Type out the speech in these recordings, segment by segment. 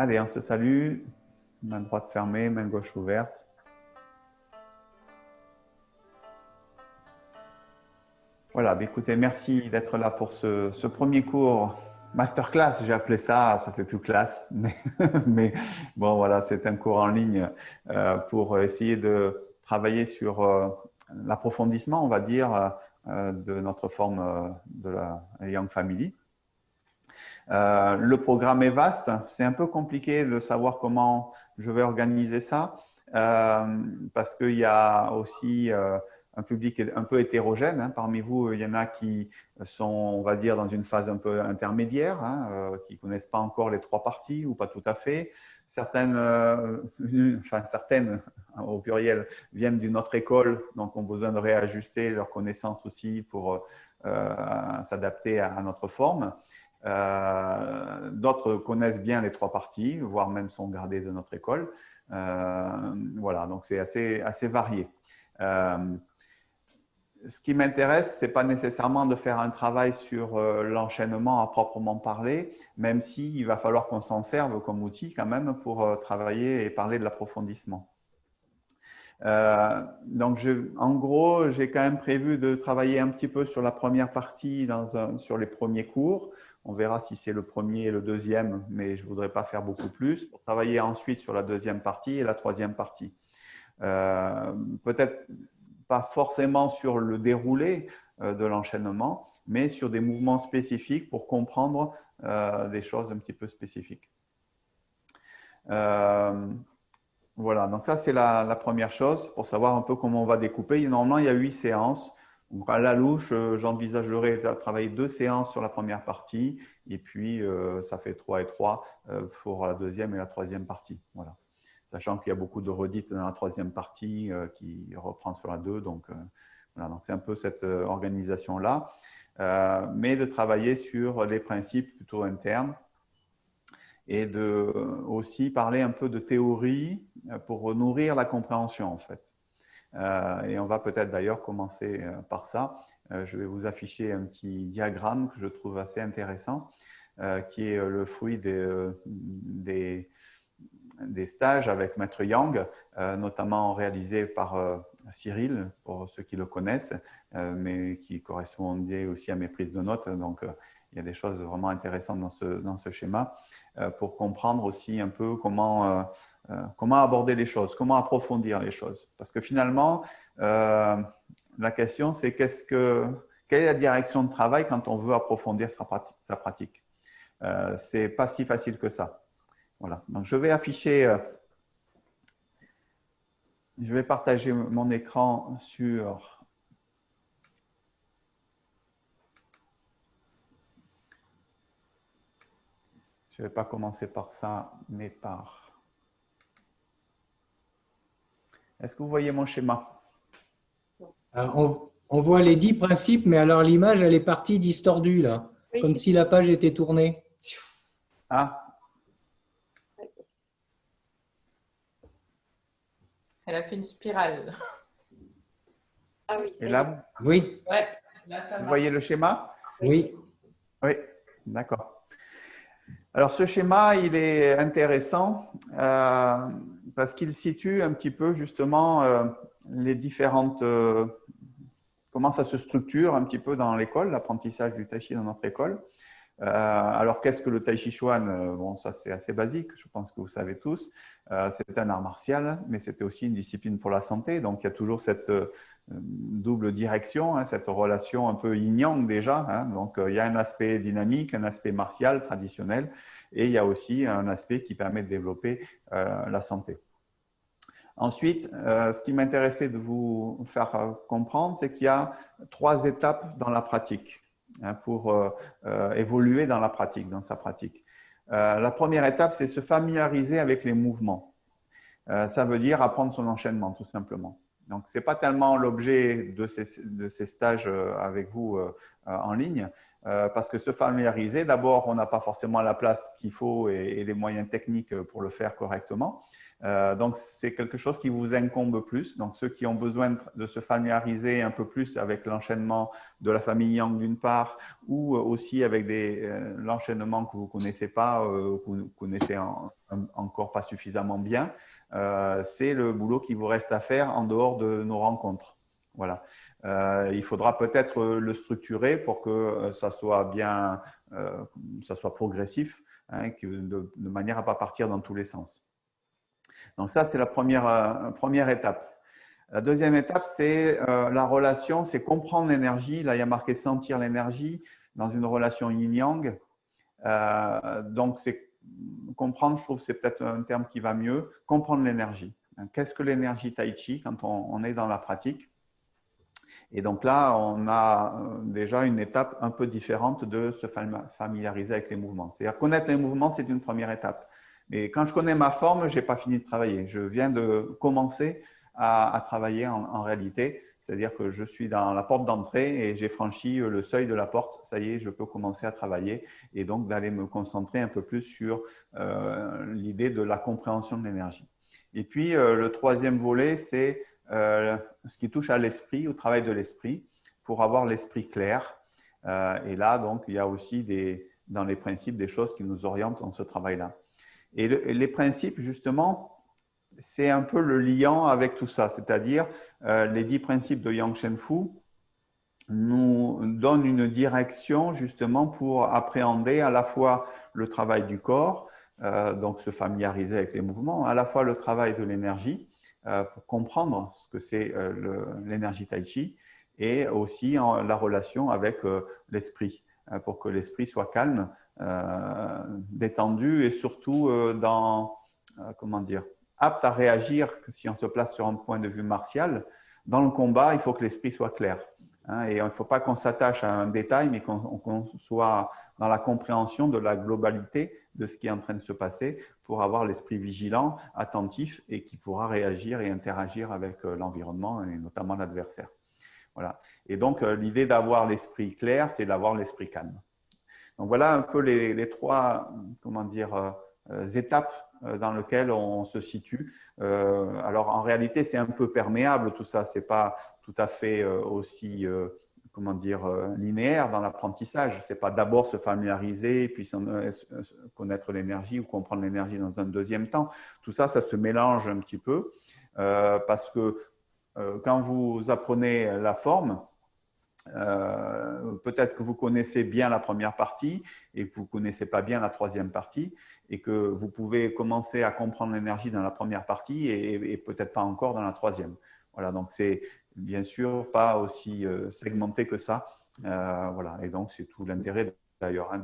Allez, on se salue. Main droite fermée, main gauche ouverte. Voilà, écoutez, merci d'être là pour ce premier cours masterclass, j'ai appelé ça fait plus classe, mais bon, voilà, c'est un cours en ligne pour essayer de travailler sur l'approfondissement, on va dire, de notre forme de la Young Family. Le programme est vaste, c'est un peu compliqué de savoir comment je vais organiser ça parce qu'il y a aussi un public un peu hétérogène. Hein. Parmi vous, il y en a qui sont, on va dire, dans une phase un peu intermédiaire, hein, qui ne connaissent pas encore les trois parties ou pas tout à fait. Certaines, certaines au pluriel, viennent d'une autre école, donc ont besoin de réajuster leurs connaissances aussi pour s'adapter à notre forme. D'autres connaissent bien les trois parties, voire même sont gradés de notre école. Voilà, donc c'est assez varié. Ce qui m'intéresse, ce n'est pas nécessairement de faire un travail sur l'enchaînement à proprement parler, même s'il va falloir qu'on s'en serve comme outil quand même pour travailler et parler de l'approfondissement. Donc, en gros, j'ai quand même prévu de travailler un petit peu sur la première partie sur les premiers cours. On verra si c'est le premier et le deuxième, mais je ne voudrais pas faire beaucoup plus. Pour travailler ensuite sur la deuxième partie et la troisième partie. Peut-être pas forcément sur le déroulé de l'enchaînement, mais sur des mouvements spécifiques pour comprendre des choses un petit peu spécifiques. Voilà, donc ça c'est la première chose pour savoir un peu comment on va découper. Normalement, il y a 8 séances. Donc à la louche, j'envisagerais de travailler 2 séances sur la première partie et puis ça fait 3 et 3 pour la deuxième et la troisième partie. Voilà. Sachant qu'il y a beaucoup de redites dans la troisième partie qui reprend sur la 2. Donc, voilà, donc c'est un peu cette organisation-là. Mais de travailler sur les principes plutôt internes et de aussi parler un peu de théorie pour nourrir la compréhension en fait. Et on va peut-être d'ailleurs commencer par ça. Je vais vous afficher un petit diagramme que je trouve assez intéressant, qui est le fruit des stages avec Maître Yang, notamment réalisés par Cyril, pour ceux qui le connaissent, mais qui correspondait aussi à mes prises de notes. Donc, il y a des choses vraiment intéressantes dans ce schéma pour comprendre aussi un peu comment aborder les choses, comment approfondir les choses. Parce que finalement, la question, c'est quelle est la direction de travail quand on veut approfondir sa pratique. Ce n'est pas si facile que ça. Voilà. Donc, je vais afficher, je vais partager mon écran sur… Je ne vais pas commencer par ça, mais par… Est-ce que vous voyez mon schéma? On voit les 10 principes, mais alors l'image, elle est partie distordue, là, oui, comme si la page était tournée. Ah. Elle a fait une spirale. Ah oui. Et là, oui. Ouais, là, ça vous voyez le schéma? Oui. Oui, d'accord. Alors, ce schéma, il est intéressant parce qu'il situe un petit peu justement les différentes… comment ça se structure un petit peu dans l'école, l'apprentissage du Tai Chi dans notre école. Alors, qu'est-ce que le Tai Chi Chuan? Bon, ça, c'est assez basique, je pense que vous savez tous. C'est un art martial, mais c'était aussi une discipline pour la santé. Donc, il y a toujours cette double direction, hein, cette relation un peu yin-yang déjà. Hein. Donc, il y a un aspect dynamique, un aspect martial, traditionnel, et il y a aussi un aspect qui permet de développer la santé. Ensuite, ce qui m'intéressait de vous faire comprendre, c'est qu'il y a 3 étapes dans la pratique pour évoluer dans la pratique, dans sa pratique. La première étape, c'est se familiariser avec les mouvements. Ça veut dire apprendre son enchaînement, tout simplement. Donc, ce n'est pas tellement l'objet de ces stages avec vous en ligne, parce que se familiariser, d'abord, on n'a pas forcément la place qu'il faut et les moyens techniques pour le faire correctement. Donc, c'est quelque chose qui vous incombe plus. Donc, ceux qui ont besoin de se familiariser un peu plus avec l'enchaînement de la famille Yang d'une part, ou aussi avec l'enchaînement que vous ne connaissez pas, que vous ne connaissez encore pas suffisamment bien, c'est le boulot qui vous reste à faire en dehors de nos rencontres. Voilà. Il faudra peut-être le structurer pour que ça soit bien, ça soit progressif, hein, de manière à ne pas partir dans tous les sens. Donc ça, c'est la première étape. La deuxième étape, c'est la relation, c'est comprendre l'énergie. Là, il y a marqué sentir l'énergie dans une relation yin-yang. Donc, c'est comprendre, je trouve, c'est peut-être un terme qui va mieux. Comprendre l'énergie. Qu'est-ce que l'énergie tai chi quand on est dans la pratique? Et donc là, on a déjà une étape un peu différente de se familiariser avec les mouvements. C'est-à-dire connaître les mouvements, c'est une première étape. Mais quand je connais ma forme, je n'ai pas fini de travailler. Je viens de commencer à travailler en réalité. C'est-à-dire que je suis dans la porte d'entrée et j'ai franchi le seuil de la porte. Ça y est, je peux commencer à travailler et donc d'aller me concentrer un peu plus sur l'idée de la compréhension de l'énergie. Et puis, le troisième volet, c'est ce qui touche à l'esprit, au travail de l'esprit, pour avoir l'esprit clair. Et là, donc, il y a aussi dans les principes des choses qui nous orientent dans ce travail-là. Et les principes, justement, c'est un peu le liant avec tout ça, c'est-à-dire les 10 principes de Yang Shen Fu nous donnent une direction justement pour appréhender à la fois le travail du corps, donc se familiariser avec les mouvements, à la fois le travail de l'énergie, pour comprendre ce que c'est l'énergie tai chi, et aussi la relation avec l'esprit, pour que l'esprit soit calme, détendu et surtout comment dire, apte à réagir si on se place sur un point de vue martial. Dans le combat, il faut que l'esprit soit clair. Hein, et il ne faut pas qu'on s'attache à un détail, mais qu'on soit dans la compréhension de la globalité de ce qui est en train de se passer pour avoir l'esprit vigilant, attentif et qui pourra réagir et interagir avec l'environnement et notamment l'adversaire. Voilà. Et donc, l'idée d'avoir l'esprit clair, c'est d'avoir l'esprit calme. Donc, voilà un peu les trois, comment dire, étapes dans lesquelles on se situe. Alors, en réalité, c'est un peu perméable tout ça. Ce n'est pas tout à fait aussi, comment dire, linéaire dans l'apprentissage. Ce n'est pas d'abord se familiariser, puis connaître l'énergie ou comprendre l'énergie dans un deuxième temps. Tout ça, ça se mélange un petit peu parce que quand vous apprenez la forme, peut-être que vous connaissez bien la première partie et que vous ne connaissez pas bien la troisième partie et que vous pouvez commencer à comprendre l'énergie dans la première partie et peut-être pas encore dans la troisième. Voilà, donc c'est bien sûr pas aussi segmenté que ça. Voilà, et donc c'est tout l'intérêt d'ailleurs hein,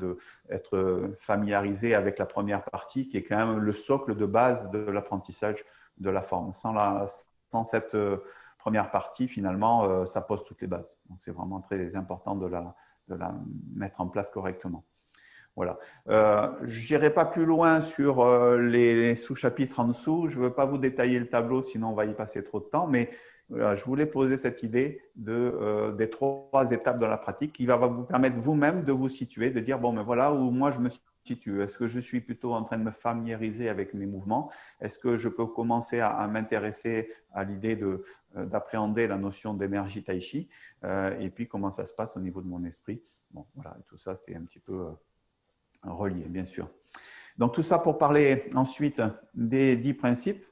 d'être familiarisé avec la première partie qui est quand même le socle de base de l'apprentissage de la forme. Sans cette première partie, finalement, ça pose toutes les bases. Donc, c'est vraiment très important de la mettre en place correctement. Voilà. Je n'irai pas plus loin sur les sous-chapitres en dessous. Je ne veux pas vous détailler le tableau, sinon on va y passer trop de temps. Mais je voulais poser cette idée des trois étapes dans la pratique qui va vous permettre vous-même de vous situer, de dire, bon, mais voilà où moi je me situe. Est-ce que je suis plutôt en train de me familiariser avec mes mouvements? Est-ce que je peux commencer à m'intéresser à l'idée d'appréhender la notion d'énergie tai chi? Et puis, comment ça se passe au niveau de mon esprit? Bon, voilà, tout ça, c'est un petit peu relié, bien sûr. Donc, tout ça pour parler ensuite des 10 principes.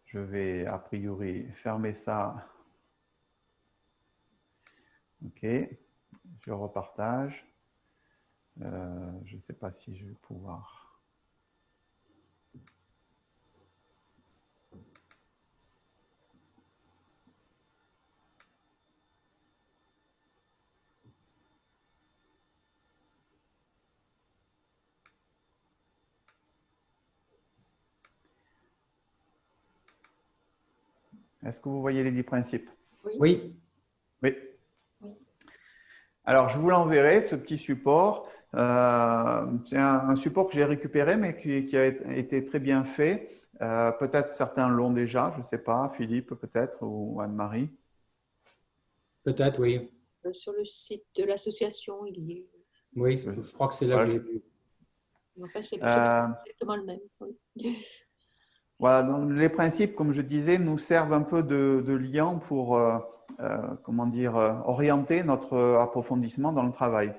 Je vais a priori fermer ça. OK. Je repartage. Je ne sais pas si je vais pouvoir. Est-ce que vous voyez les 10 principes? Oui. Oui. Alors, je vous l'enverrai, ce petit support. C'est un support que j'ai récupéré, mais qui a été très bien fait. Peut-être certains l'ont déjà, je ne sais pas. Philippe, peut-être, ou Anne-Marie. Peut-être, oui. Sur le site de l'association, il y est. Oui, je crois que c'est là que j'ai vu. Enfin, c'est Euh, exactement le même. Oui. Voilà, donc les principes, comme je disais, nous servent un peu de lien pour comment dire, orienter notre approfondissement dans le travail.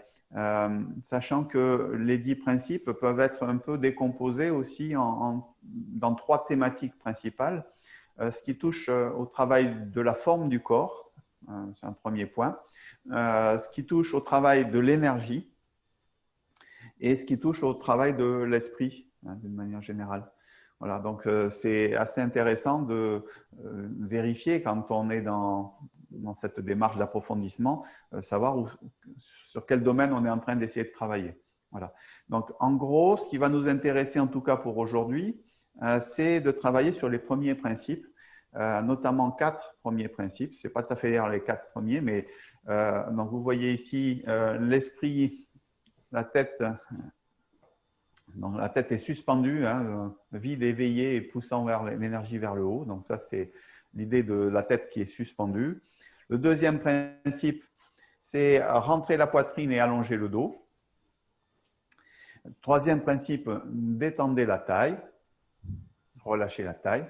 Sachant que les 10 principes peuvent être un peu décomposés aussi dans 3 thématiques principales. Ce qui touche au travail de la forme du corps, c'est un premier point. Ce qui touche au travail de l'énergie et ce qui touche au travail de l'esprit, d'une manière générale. Voilà, donc c'est assez intéressant de vérifier quand on est dans cette démarche d'approfondissement, savoir sur quel domaine on est en train d'essayer de travailler. Voilà. Donc en gros, ce qui va nous intéresser en tout cas pour aujourd'hui, c'est de travailler sur les premiers principes, notamment 4 premiers principes. Ce n'est pas tout à fait les 4 premiers, mais donc vous voyez ici l'esprit, la tête. Donc, la tête est suspendue, hein, vide, éveillée et poussant l'énergie vers le haut. Donc, ça, c'est l'idée de la tête qui est suspendue. Le deuxième principe, c'est rentrer la poitrine et allonger le dos. Troisième principe, détendez la taille, relâchez la taille.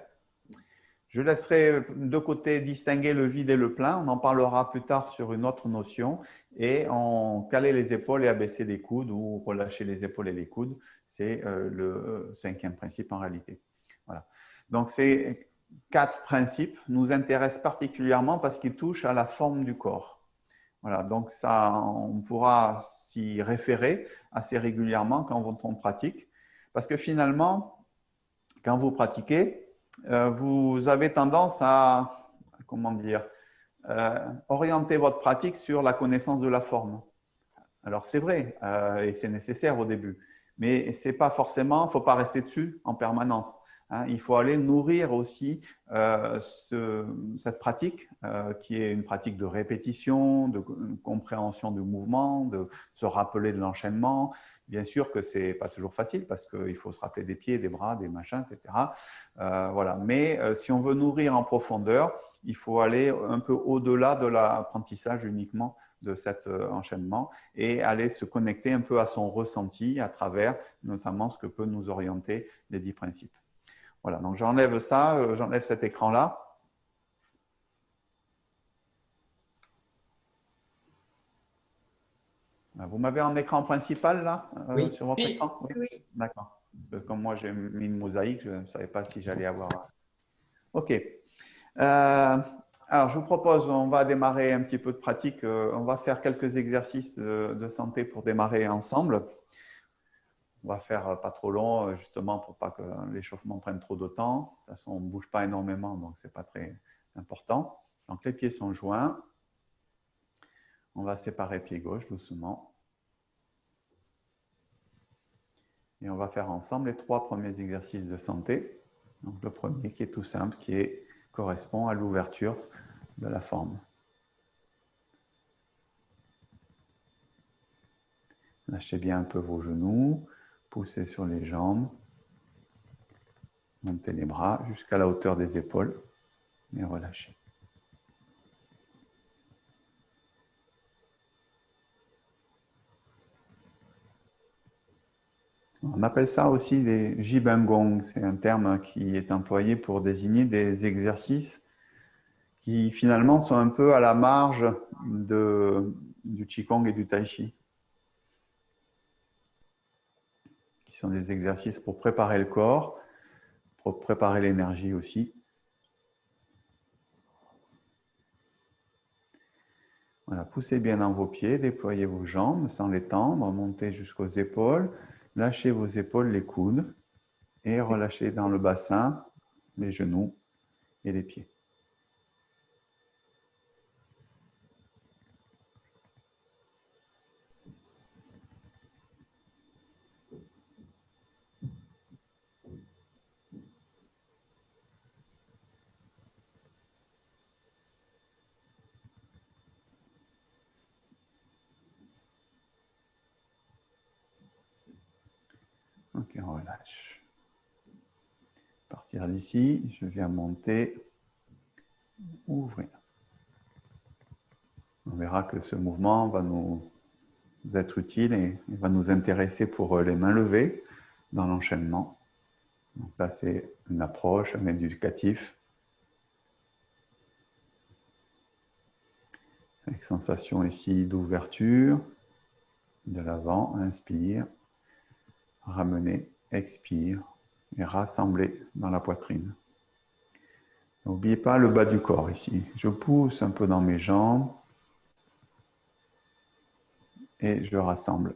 Je laisserai de côté distinguer le vide et le plein. On en parlera plus tard sur une autre notion. Et on caler les épaules et abaisser les coudes ou relâcher les épaules et les coudes. C'est le 5e principe en réalité. Voilà. Donc, ces 4 principes nous intéressent particulièrement parce qu'ils touchent à la forme du corps. Voilà. Donc, ça, on pourra s'y référer assez régulièrement quand on pratique. Parce que finalement, quand vous pratiquez, vous avez tendance à, comment dire, orienter votre pratique sur la connaissance de la forme. Alors c'est vrai et c'est nécessaire au début, mais c'est pas forcément, il ne faut pas rester dessus en permanence. Hein. Il faut aller nourrir aussi cette pratique qui est une pratique de répétition, de compréhension du mouvement, de se rappeler de l'enchaînement. Bien sûr que ce n'est pas toujours facile parce qu'il faut se rappeler des pieds, des bras, des machins, etc. Voilà. Mais si on veut nourrir en profondeur, il faut aller un peu au-delà de l'apprentissage uniquement de cet enchaînement et aller se connecter un peu à son ressenti à travers notamment ce que peut nous orienter les 10 principes. Voilà, donc j'enlève ça, j'enlève cet écran-là. Vous m'avez en écran principal là, Oui. sur votre écran? Oui. D'accord. Comme moi j'ai mis une mosaïque, je ne savais pas si j'allais avoir. OK. Alors, je vous propose, on va démarrer un petit peu de pratique. On va faire quelques exercices de santé pour démarrer ensemble. On va faire pas trop long, justement, pour pas que l'échauffement prenne trop de temps. De toute façon, on ne bouge pas énormément, donc ce n'est pas très important. Donc, les pieds sont joints. On va séparer pied gauche doucement. Et on va faire ensemble les 3 premiers exercices de santé. Donc, le premier qui est tout simple, correspond à l'ouverture de la forme. Lâchez bien un peu vos genoux, poussez sur les jambes, montez les bras jusqu'à la hauteur des épaules et relâchez. On appelle ça aussi des jibangong, c'est un terme qui est employé pour désigner des exercices qui finalement sont un peu à la marge du Qigong et du Tai Chi. Qui sont des exercices pour préparer le corps, pour préparer l'énergie aussi. Voilà, poussez bien dans vos pieds, déployez vos jambes sans les tendre, montez jusqu'aux épaules, lâchez vos épaules, les coudes et relâchez dans le bassin les genoux et les pieds. Ok, on relâche. À partir d'ici, je viens monter, ouvrir. On verra que ce mouvement va nous être utile et va nous intéresser pour les mains levées. dans l'enchaînement. Donc là, c'est une approche, un éducatif. Avec sensation ici d'ouverture, de l'avant, inspire, ramener, expire et rassembler dans la poitrine. N'oubliez pas le bas du corps ici. Je pousse un peu dans mes jambes et je rassemble.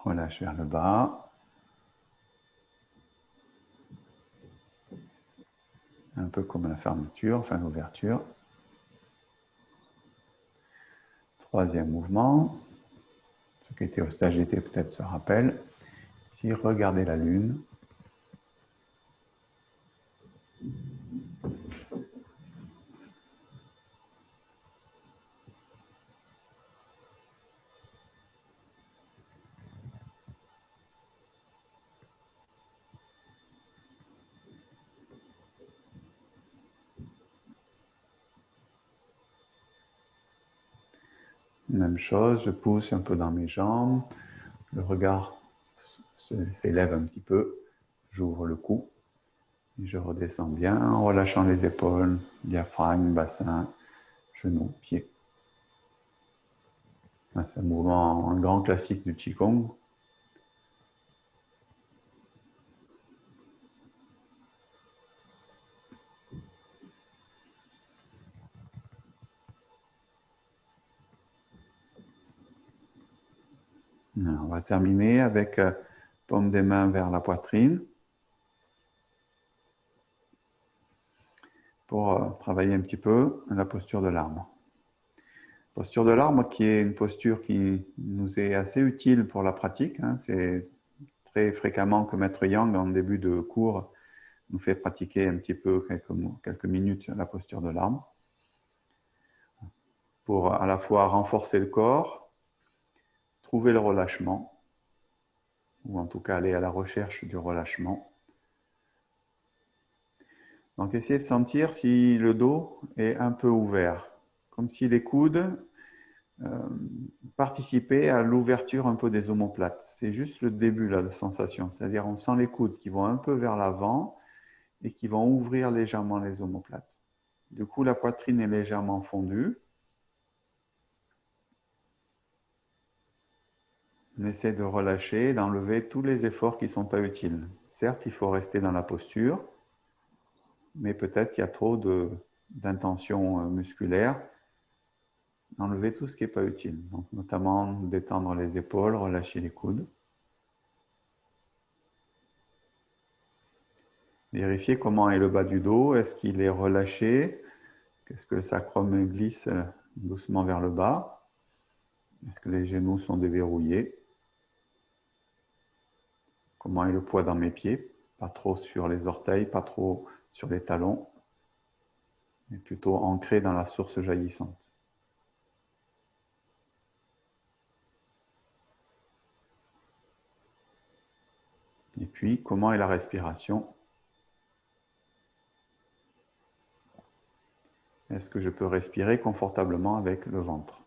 Relâche vers le bas. Un peu comme la fermeture, enfin l'ouverture. Troisième mouvement. Ceux qui étaient au stage d'été peut-être se rappellent. Ici, regardez la lune. Même chose, je pousse un peu dans mes jambes. Le regard s'élève un petit peu. J'ouvre le cou. Et je redescends bien en relâchant les épaules, diaphragme, bassin, genoux, pieds. C'est un mouvement, un grand classique du Qigong. On va terminer avec paume des mains vers la poitrine pour travailler un petit peu la posture de l'arbre. Posture de l'arbre qui est une posture qui nous est assez utile pour la pratique. C'est très fréquemment que Maître Yang, en début de cours, nous fait pratiquer un petit peu quelques minutes la posture de l'arbre pour à la fois renforcer le corps, trouver le relâchement, ou en tout cas aller à la recherche du relâchement. Donc essayez de sentir si le dos est un peu ouvert, comme si les coudes participaient à l'ouverture un peu des omoplates. C'est juste le début là, de sensation, c'est-à-dire on sent les coudes qui vont un peu vers l'avant et qui vont ouvrir légèrement les omoplates. Du coup, la poitrine est légèrement fondue. On essaie de relâcher, d'enlever tous les efforts qui ne sont pas utiles. Certes, il faut rester dans la posture, mais peut-être qu'il y a trop d'intention musculaire. Enlever tout ce qui n'est pas utile. Donc, notamment détendre les épaules, relâcher les coudes. Vérifier comment est le bas du dos. Est-ce qu'il est relâché? Est-ce que le sacrum glisse doucement vers le bas? Est-ce que les genoux sont déverrouillés? Comment est le poids dans mes pieds? Pas trop sur les orteils, pas trop sur les talons, mais plutôt ancré dans la source jaillissante. Et puis, comment est la respiration? Est-ce que je peux respirer confortablement avec le ventre?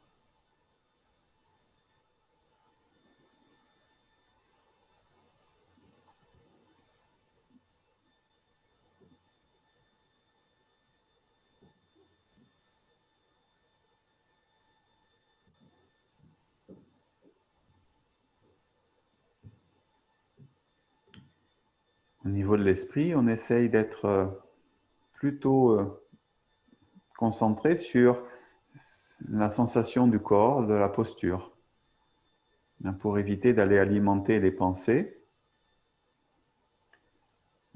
Au niveau de l'esprit, on essaye d'être plutôt concentré sur la sensation du corps, de la posture, pour éviter d'aller alimenter les pensées.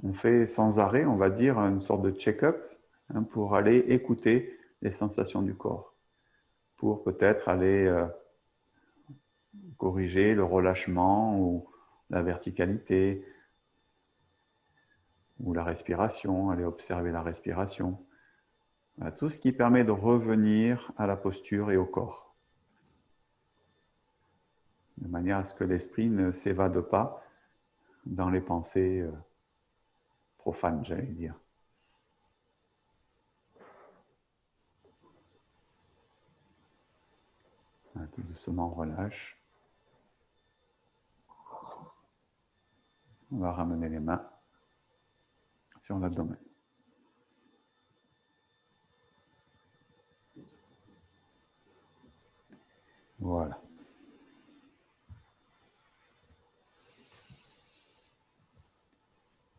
On fait sans arrêt, on va dire, une sorte de check-up pour aller écouter les sensations du corps, pour peut-être aller corriger le relâchement ou la verticalité ou la respiration, aller observer la respiration. Voilà, tout ce qui permet de revenir à la posture et au corps, de manière à ce que l'esprit ne s'évade pas dans les pensées profanes, j'allais dire. Voilà, tout doucement, on relâche. On va ramener les mains sur l'abdomen. Voilà.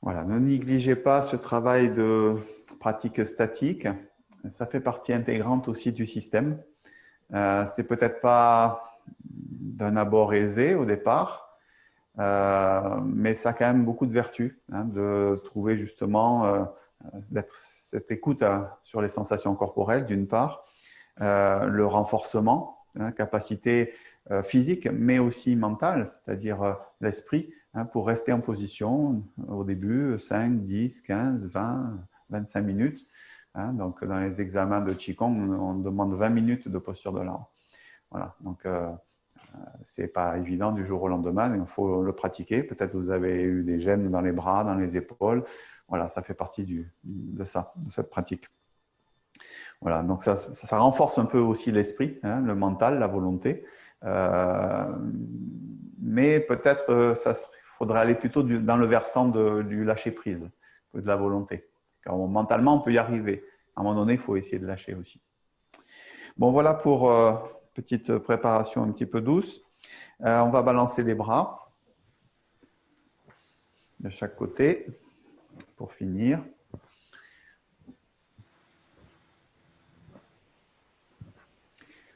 Voilà, ne négligez pas ce travail de pratique statique. Ça fait partie intégrante aussi du système. C'est peut-être pas d'un abord aisé au départ, mais ça a quand même beaucoup de vertus de trouver justement cette écoute sur les sensations corporelles d'une part, le renforcement, capacité physique, mais aussi mentale, c'est-à-dire l'esprit, pour rester en position au début, 5, 10, 15, 20, 25 minutes. Donc, dans les examens de Qigong, on demande 20 minutes de posture de l'arbre. Voilà, donc c'est pas évident du jour au lendemain, il faut le pratiquer. Peut-être vous avez eu des gênes dans les bras, dans les épaules. Voilà, ça fait partie de cette pratique. Voilà, donc ça renforce un peu aussi l'esprit, le mental, la volonté. Mais peut-être faudrait aller plutôt dans le versant du lâcher-prise que de la volonté. Car mentalement, on peut y arriver. À un moment donné, il faut essayer de lâcher aussi. Bon, voilà pour petite préparation un petit peu douce. On va balancer les bras de chaque côté pour finir.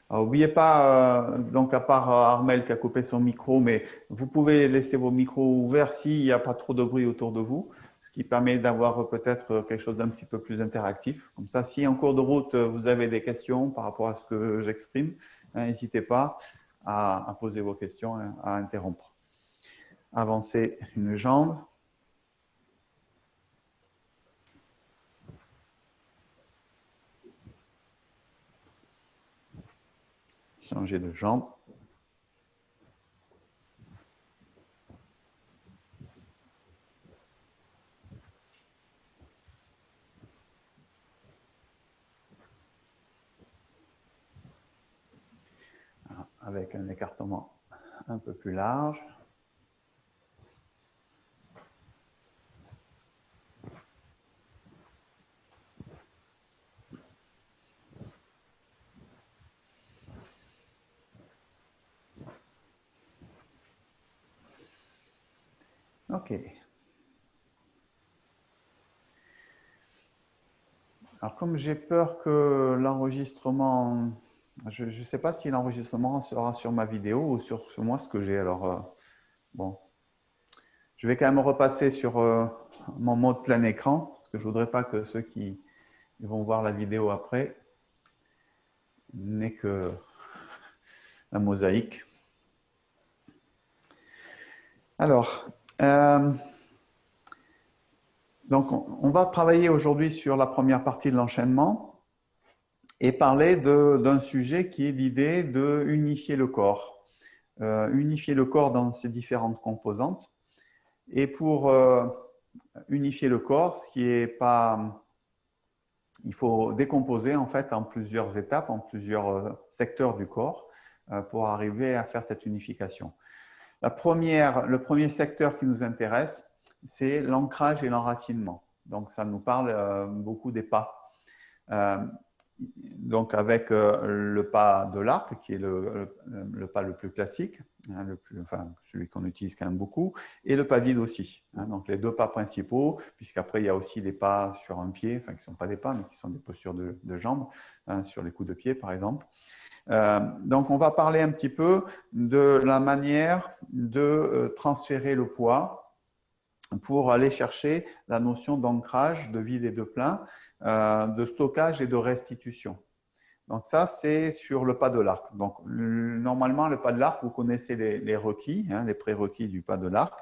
N'oubliez pas, donc à part Armel qui a coupé son micro, mais vous pouvez laisser vos micros ouverts s'il n'y a pas trop de bruit autour de vous, ce qui permet d'avoir peut-être quelque chose d'un petit peu plus interactif. Comme ça, si en cours de route, vous avez des questions par rapport à ce que j'exprime, n'hésitez pas à poser vos questions, à interrompre. Avancez une jambe. Changer de jambe. Avec un écartement un peu plus large. OK. Alors, comme j'ai peur que l'enregistrement, je ne sais pas si l'enregistrement sera sur ma vidéo ou sur moi ce que j'ai. Alors, bon, je vais quand même repasser sur mon mode plein écran parce que je ne voudrais pas que ceux qui vont voir la vidéo après n'aient que la mosaïque. Alors, donc, on va travailler aujourd'hui sur la première partie de l'enchaînement et parler d'un sujet qui est l'idée de unifier le corps. Unifier le corps dans ses différentes composantes. Et pour unifier le corps, il faut décomposer en fait en plusieurs étapes, en plusieurs secteurs du corps pour arriver à faire cette unification. Le premier secteur qui nous intéresse, c'est l'ancrage et l'enracinement. Donc, ça nous parle beaucoup des pas. Donc, avec le pas de l'arc, qui est le pas le plus classique, celui qu'on utilise quand même beaucoup, et le pas vide aussi. Donc, les deux pas principaux, puisqu'après, il y a aussi les pas sur un pied, qui ne sont pas des pas, mais qui sont des postures de jambes, sur les coups de pied, par exemple. Donc, on va parler un petit peu de la manière de transférer le poids pour aller chercher la notion d'ancrage, de vide et de plein, de stockage et de restitution. Donc ça, c'est sur le pas de l'arc. Donc normalement, le pas de l'arc, vous connaissez les requis, les prérequis du pas de l'arc.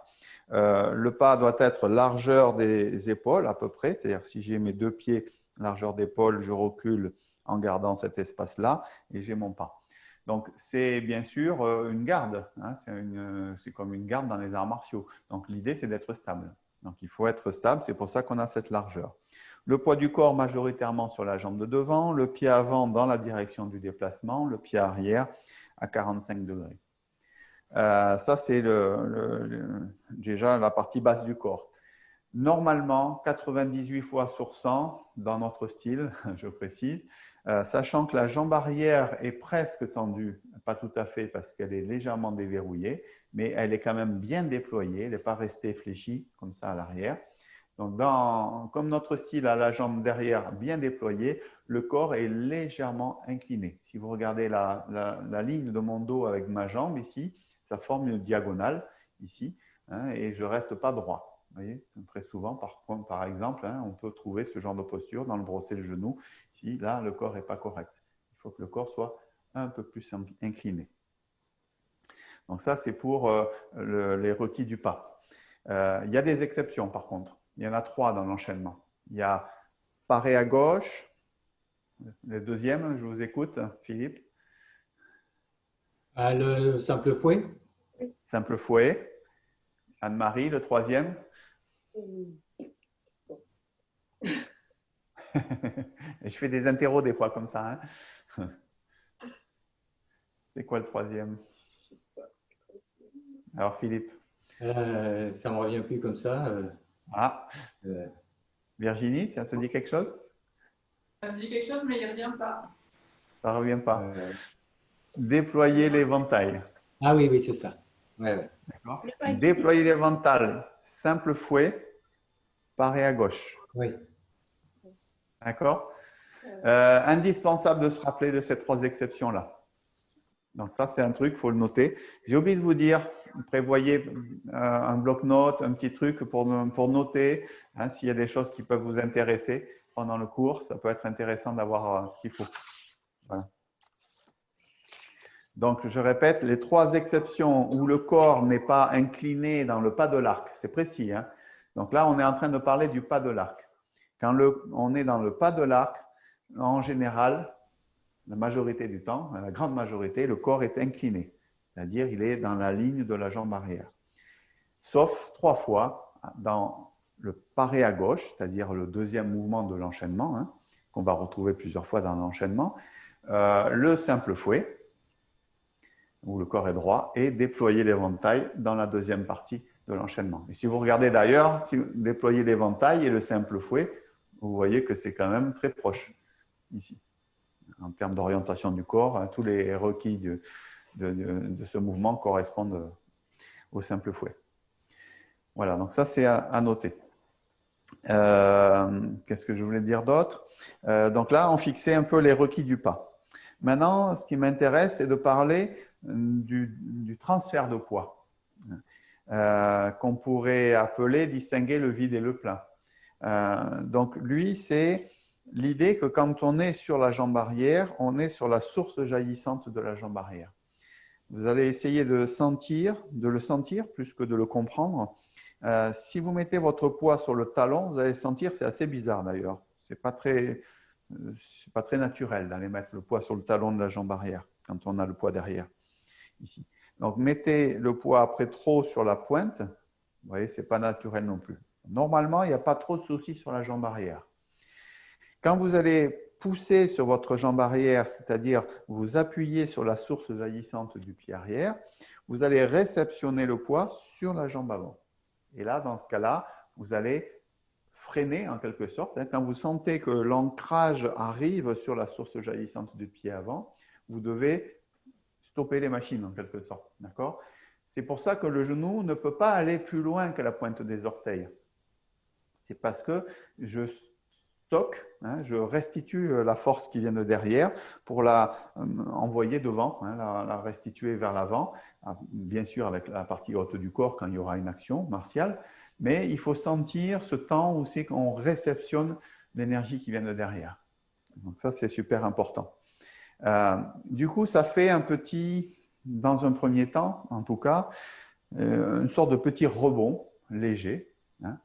Le pas doit être largeur des épaules à peu près, c'est-à-dire si j'ai mes deux pieds largeur d'épaule, je recule en gardant cet espace-là et j'ai mon pas. Donc, c'est bien sûr une garde. Hein, c'est comme une garde dans les arts martiaux. Donc, l'idée, c'est d'être stable. Donc, il faut être stable. C'est pour ça qu'on a cette largeur. Le poids du corps majoritairement sur la jambe de devant, le pied avant dans la direction du déplacement, le pied arrière à 45 degrés. Ça, c'est déjà la partie basse du corps. Normalement, 98 fois sur 100 dans notre style, je précise, sachant que la jambe arrière est presque tendue, pas tout à fait parce qu'elle est légèrement déverrouillée, mais elle est quand même bien déployée, elle n'est pas restée fléchie comme ça à l'arrière. Donc, comme notre style a la jambe derrière bien déployée, le corps est légèrement incliné. Si vous regardez la ligne de mon dos avec ma jambe ici, ça forme une diagonale ici, hein, et je ne reste pas droit. Vous voyez, très souvent, par exemple, hein, on peut trouver ce genre de posture dans le brossé de genou. Ici, là, le corps n'est pas correct. Il faut que le corps soit un peu plus incliné. Donc ça, c'est pour les requis du pas. Il y a des exceptions, par contre. Il y en a 3 dans l'enchaînement. Il y a paré à gauche. Le deuxième, je vous écoute, Philippe. Le simple fouet. Simple fouet. Anne-Marie, le troisième. Je fais des interros des fois comme ça. Hein. C'est quoi le troisième? Alors, Philippe. Ça ne me revient plus comme ça. Virginie, ça te dit quelque chose? Ça me dit quelque chose, mais il ne revient pas. Ça ne revient pas. Déployer l'éventail. Ah oui, c'est ça. Ouais. D'accord. Déployer l'éventail, simple fouet, paré à gauche. Oui. D'accord. Indispensable de se rappeler de ces 3 exceptions-là. Donc ça, c'est un truc, il faut le noter. J'ai oublié de vous dire, prévoyez un bloc-notes, un petit truc pour noter, hein, s'il y a des choses qui peuvent vous intéresser pendant le cours. Ça peut être intéressant d'avoir ce qu'il faut. Voilà. Donc, je répète, les 3 exceptions où le corps n'est pas incliné dans le pas de l'arc, c'est précis. Hein. Donc là, on est en train de parler du pas de l'arc. Quand on est dans le pas de l'arc, en général, la majorité du temps, la grande majorité, le corps est incliné. C'est-à-dire, il est dans la ligne de la jambe arrière. Sauf 3 fois dans le paré à gauche, c'est-à-dire le deuxième mouvement de l'enchaînement, hein, qu'on va retrouver plusieurs fois dans l'enchaînement, le simple fouet, où le corps est droit, et déployer l'éventail dans la deuxième partie de l'enchaînement. Et si vous regardez d'ailleurs, si vous déployez l'éventail et le simple fouet, vous voyez que c'est quand même très proche ici. En termes d'orientation du corps, hein, tous les requis de ce mouvement correspondent au simple fouet. Voilà, donc ça c'est à noter. Qu'est-ce que je voulais dire d'autre? Donc là, on fixait un peu les requis du pas. Maintenant, ce qui m'intéresse, c'est de parler du transfert de poids, qu'on pourrait appeler distinguer le vide et le plein. Donc lui, c'est l'idée que quand on est sur la jambe arrière, on est sur la source jaillissante de la jambe arrière. Vous allez essayer de le sentir plus que de le comprendre. Si vous mettez votre poids sur le talon, vous allez sentir, c'est assez bizarre d'ailleurs, c'est pas très naturel d'aller mettre le poids sur le talon de la jambe arrière quand on a le poids derrière, ici. Donc, mettez le poids après trop sur la pointe, vous voyez, ce n'est pas naturel non plus. Normalement, il n'y a pas trop de soucis sur la jambe arrière. Quand vous allez pousser sur votre jambe arrière, c'est-à-dire vous appuyez sur la source jaillissante du pied arrière, vous allez réceptionner le poids sur la jambe avant. Et là, dans ce cas-là, vous allez freiner en quelque sorte. Quand vous sentez que l'ancrage arrive sur la source jaillissante du pied avant, vous devez stopper les machines en quelque sorte. D'accord ? C'est pour ça que le genou ne peut pas aller plus loin que la pointe des orteils. C'est parce que je stocke, hein, je restitue la force qui vient de derrière pour la envoyer devant, hein, la restituer vers l'avant, bien sûr avec la partie haute du corps quand il y aura une action martiale, mais il faut sentir ce temps où c'est qu'on réceptionne l'énergie qui vient de derrière. Donc ça, c'est super important. Du coup, ça fait dans un premier temps, en tout cas, une sorte de petit rebond léger. Hein.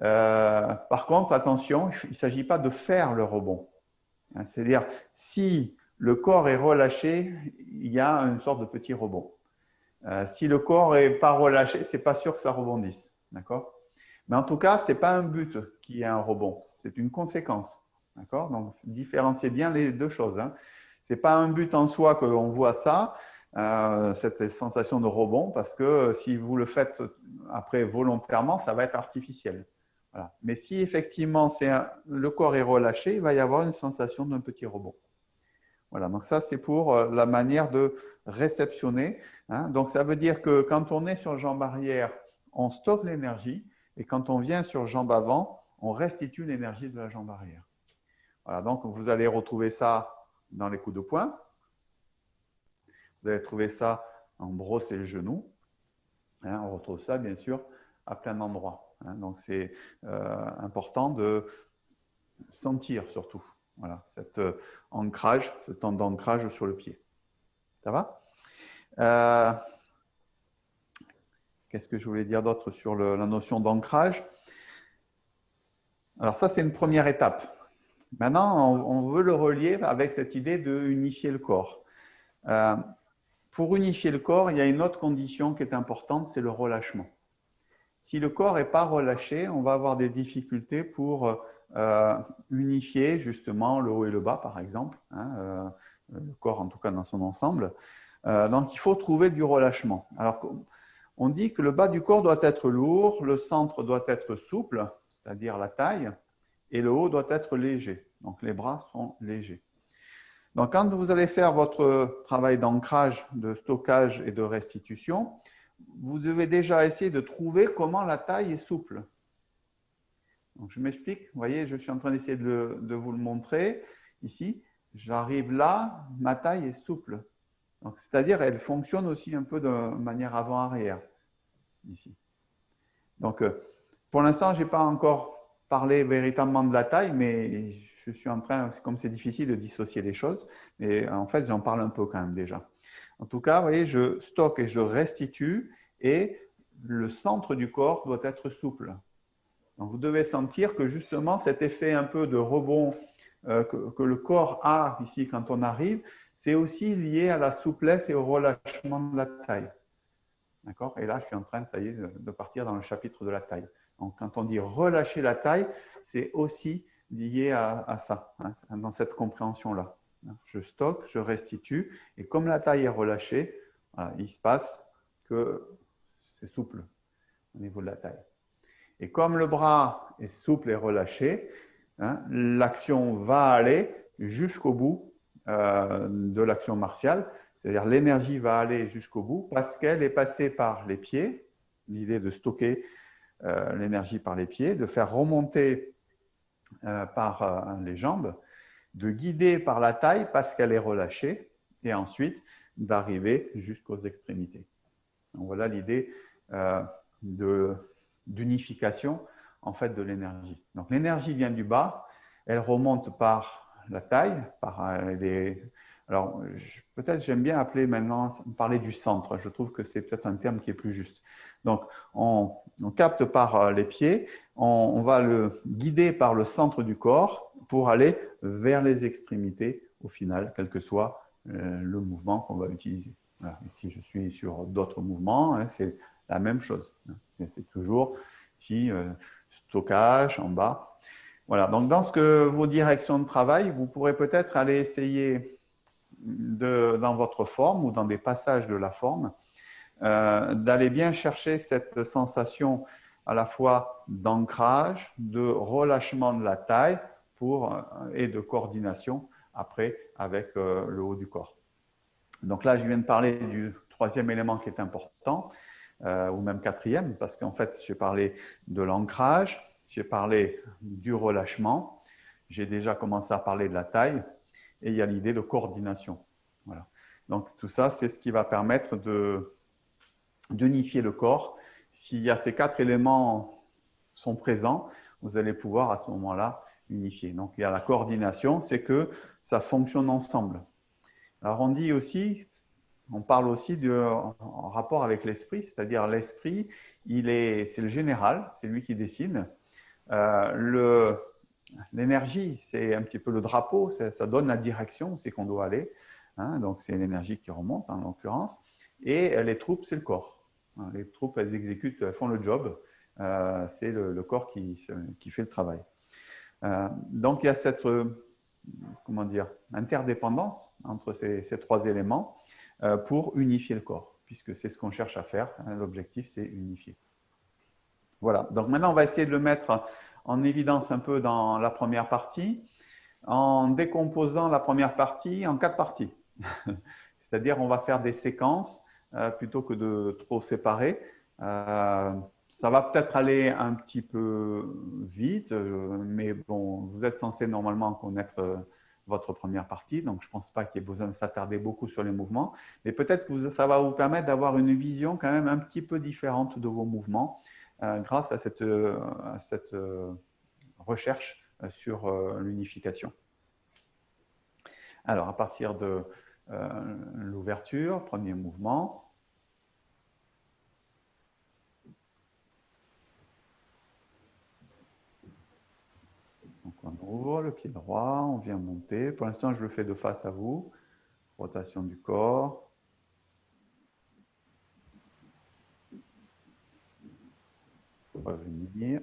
Par contre, attention, il ne s'agit pas de faire le rebond. C'est-à-dire, si le corps est relâché, il y a une sorte de petit rebond. Si le corps n'est pas relâché, ce n'est pas sûr que ça rebondisse. D'accord? Mais en tout cas, ce n'est pas un but qu'il y ait un rebond, c'est une conséquence. D'accord? Donc, différenciez bien les deux choses. Hein. Ce n'est pas un but en soi qu'on voit ça, cette sensation de rebond, parce que si vous le faites après volontairement, ça va être artificiel. Voilà. Mais si effectivement le corps est relâché, il va y avoir une sensation d'un petit rebond. Voilà, donc ça c'est pour la manière de réceptionner. Hein. Donc ça veut dire que quand on est sur jambe arrière, on stocke l'énergie, et quand on vient sur jambe avant, on restitue l'énergie de la jambe arrière. Voilà, donc vous allez retrouver ça dans les coups de poing. Vous allez trouver ça en brosser le genou. Hein, on retrouve ça bien sûr à plein d'endroits. Hein. Donc c'est important de sentir surtout. Voilà, cet ancrage, ce temps d'ancrage sur le pied. Ça va? Qu'est-ce que je voulais dire d'autre sur la notion d'ancrage? Alors ça, c'est une première étape. Maintenant, on veut le relier avec cette idée de unifier le corps. Pour unifier le corps, il y a une autre condition qui est importante, c'est le relâchement. Si le corps n'est pas relâché, on va avoir des difficultés pour unifier justement le haut et le bas, par exemple, hein, le corps en tout cas dans son ensemble. Donc, il faut trouver du relâchement. Alors, on dit que le bas du corps doit être lourd, le centre doit être souple, c'est-à-dire la taille, et le haut doit être léger. Donc, les bras sont légers. Donc, quand vous allez faire votre travail d'ancrage, de stockage et de restitution, vous devez déjà essayer de trouver comment la taille est souple. Donc, je m'explique. Vous voyez, je suis en train d'essayer de vous le montrer. Ici, j'arrive là, ma taille est souple. C'est-à-dire, elle fonctionne aussi un peu de manière avant-arrière. Ici. Donc, pour l'instant, je n'ai pas encore parlé véritablement de la taille, mais je suis en train, comme c'est difficile de dissocier les choses, mais en fait, j'en parle un peu quand même déjà. En tout cas, vous voyez, je stocke et je restitue, et le centre du corps doit être souple. Donc, vous devez sentir que justement, cet effet un peu de rebond que le corps a ici quand on arrive, c'est aussi lié à la souplesse et au relâchement de la taille. D'accord? Et là, je suis en train, ça y est, de partir dans le chapitre de la taille. Donc, quand on dit relâcher la taille, c'est aussi lié à ça, hein, dans cette compréhension-là. Je stocke, je restitue, et comme la taille est relâchée, voilà, il se passe que c'est souple au niveau de la taille. Et comme le bras est souple et relâché, hein, l'action va aller jusqu'au bout de l'action martiale, c'est-à-dire l'énergie va aller jusqu'au bout parce qu'elle est passée par les pieds, l'idée de stocker l'énergie par les pieds, de faire remonter par les jambes, de guider par la taille parce qu'elle est relâchée, et ensuite d'arriver jusqu'aux extrémités. Donc voilà l'idée d'unification en fait de l'énergie. Donc l'énergie vient du bas, elle remonte par la taille, par les... Alors peut-être j'aime bien appeler maintenant, parler du centre, je trouve que c'est peut-être un terme qui est plus juste. Donc on capte par les pieds, on va le guider par le centre du corps pour aller vers les extrémités au final, quel que soit le mouvement qu'on va utiliser. Voilà. Et si je suis sur d'autres mouvements, hein, c'est la même chose. C'est toujours ici, stockage en bas. Voilà, donc dans vos directions de travail, vous pourrez peut-être aller essayer dans votre forme ou dans des passages de la forme, d'aller bien chercher cette sensation à la fois d'ancrage, de relâchement de la taille et de coordination après avec le haut du corps. Donc là, je viens de parler du troisième élément qui est important, ou même quatrième, parce qu'en fait, j'ai parlé de l'ancrage, j'ai parlé du relâchement, j'ai déjà commencé à parler de la taille, et il y a l'idée de coordination. Voilà. Donc tout ça, c'est ce qui va permettre d'unifier le corps. S'il y a ces quatre éléments sont présents, vous allez pouvoir à ce moment-là unifier. Donc il y a la coordination, c'est que ça fonctionne ensemble. Alors on dit aussi, on parle aussi en rapport avec l'esprit, c'est-à-dire l'esprit, c'est le général, c'est lui qui décide. L'énergie, c'est un petit peu le drapeau, ça donne la direction où c'est qu'on doit aller. Hein, donc, c'est l'énergie qui remonte, en l'occurrence. Et les troupes, c'est le corps. Hein, les troupes, elles exécutent, elles font le job. C'est le corps qui fait le travail. Donc, il y a cette comment dire, interdépendance entre ces trois éléments pour unifier le corps, puisque c'est ce qu'on cherche à faire. Hein, l'objectif, c'est unifier. Voilà. Donc, maintenant, on va essayer de le mettre en évidence un peu dans la première partie, en décomposant la première partie en 4 parties. C'est-à-dire, on va faire des séquences plutôt que de trop séparer. Ça va peut-être aller un petit peu vite, mais bon, vous êtes censé normalement connaître votre première partie, donc je ne pense pas qu'il y ait besoin de s'attarder beaucoup sur les mouvements, mais peut-être que ça va vous permettre d'avoir une vision quand même un petit peu différente de vos mouvements grâce à cette recherche sur l'unification. Alors, à partir de l'ouverture, premier mouvement. Donc, on ouvre le pied droit, on vient monter. Pour l'instant, je le fais de face à vous. Rotation du corps. Revenir.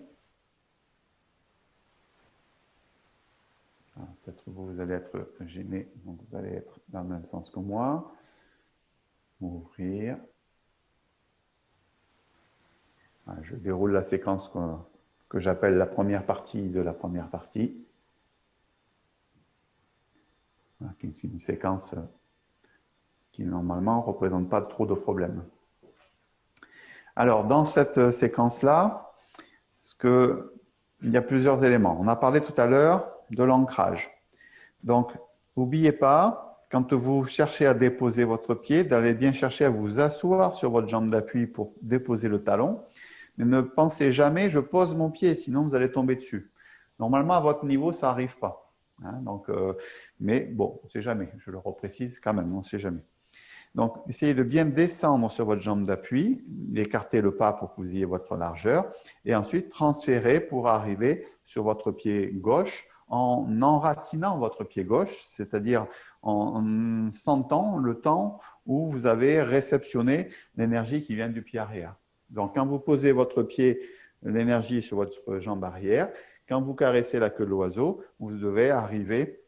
Peut-être que vous allez être gêné, donc vous allez être dans le même sens que moi. Ouvrir. Je déroule la séquence que j'appelle la première partie de la première partie. Qui est une séquence qui normalement ne représente pas trop de problèmes. Alors, dans cette séquence-là, il y a plusieurs éléments. On a parlé tout à l'heure de l'ancrage. Donc, n'oubliez pas, quand vous cherchez à déposer votre pied, d'aller bien chercher à vous asseoir sur votre jambe d'appui pour déposer le talon. Mais ne pensez jamais, je pose mon pied, sinon vous allez tomber dessus. Normalement, à votre niveau, ça n'arrive pas. Hein, donc, mais bon, on ne sait jamais. Je le reprécise quand même, on ne sait jamais. Donc, essayez de bien descendre sur votre jambe d'appui, écartez le pas pour que vous ayez votre largeur, et ensuite transférer pour arriver sur votre pied gauche en enracinant votre pied gauche, c'est-à-dire en sentant le temps où vous avez réceptionné l'énergie qui vient du pied arrière. Donc, quand vous posez votre pied, l'énergie sur votre jambe arrière, quand vous caressez la queue de l'oiseau, vous devez arriver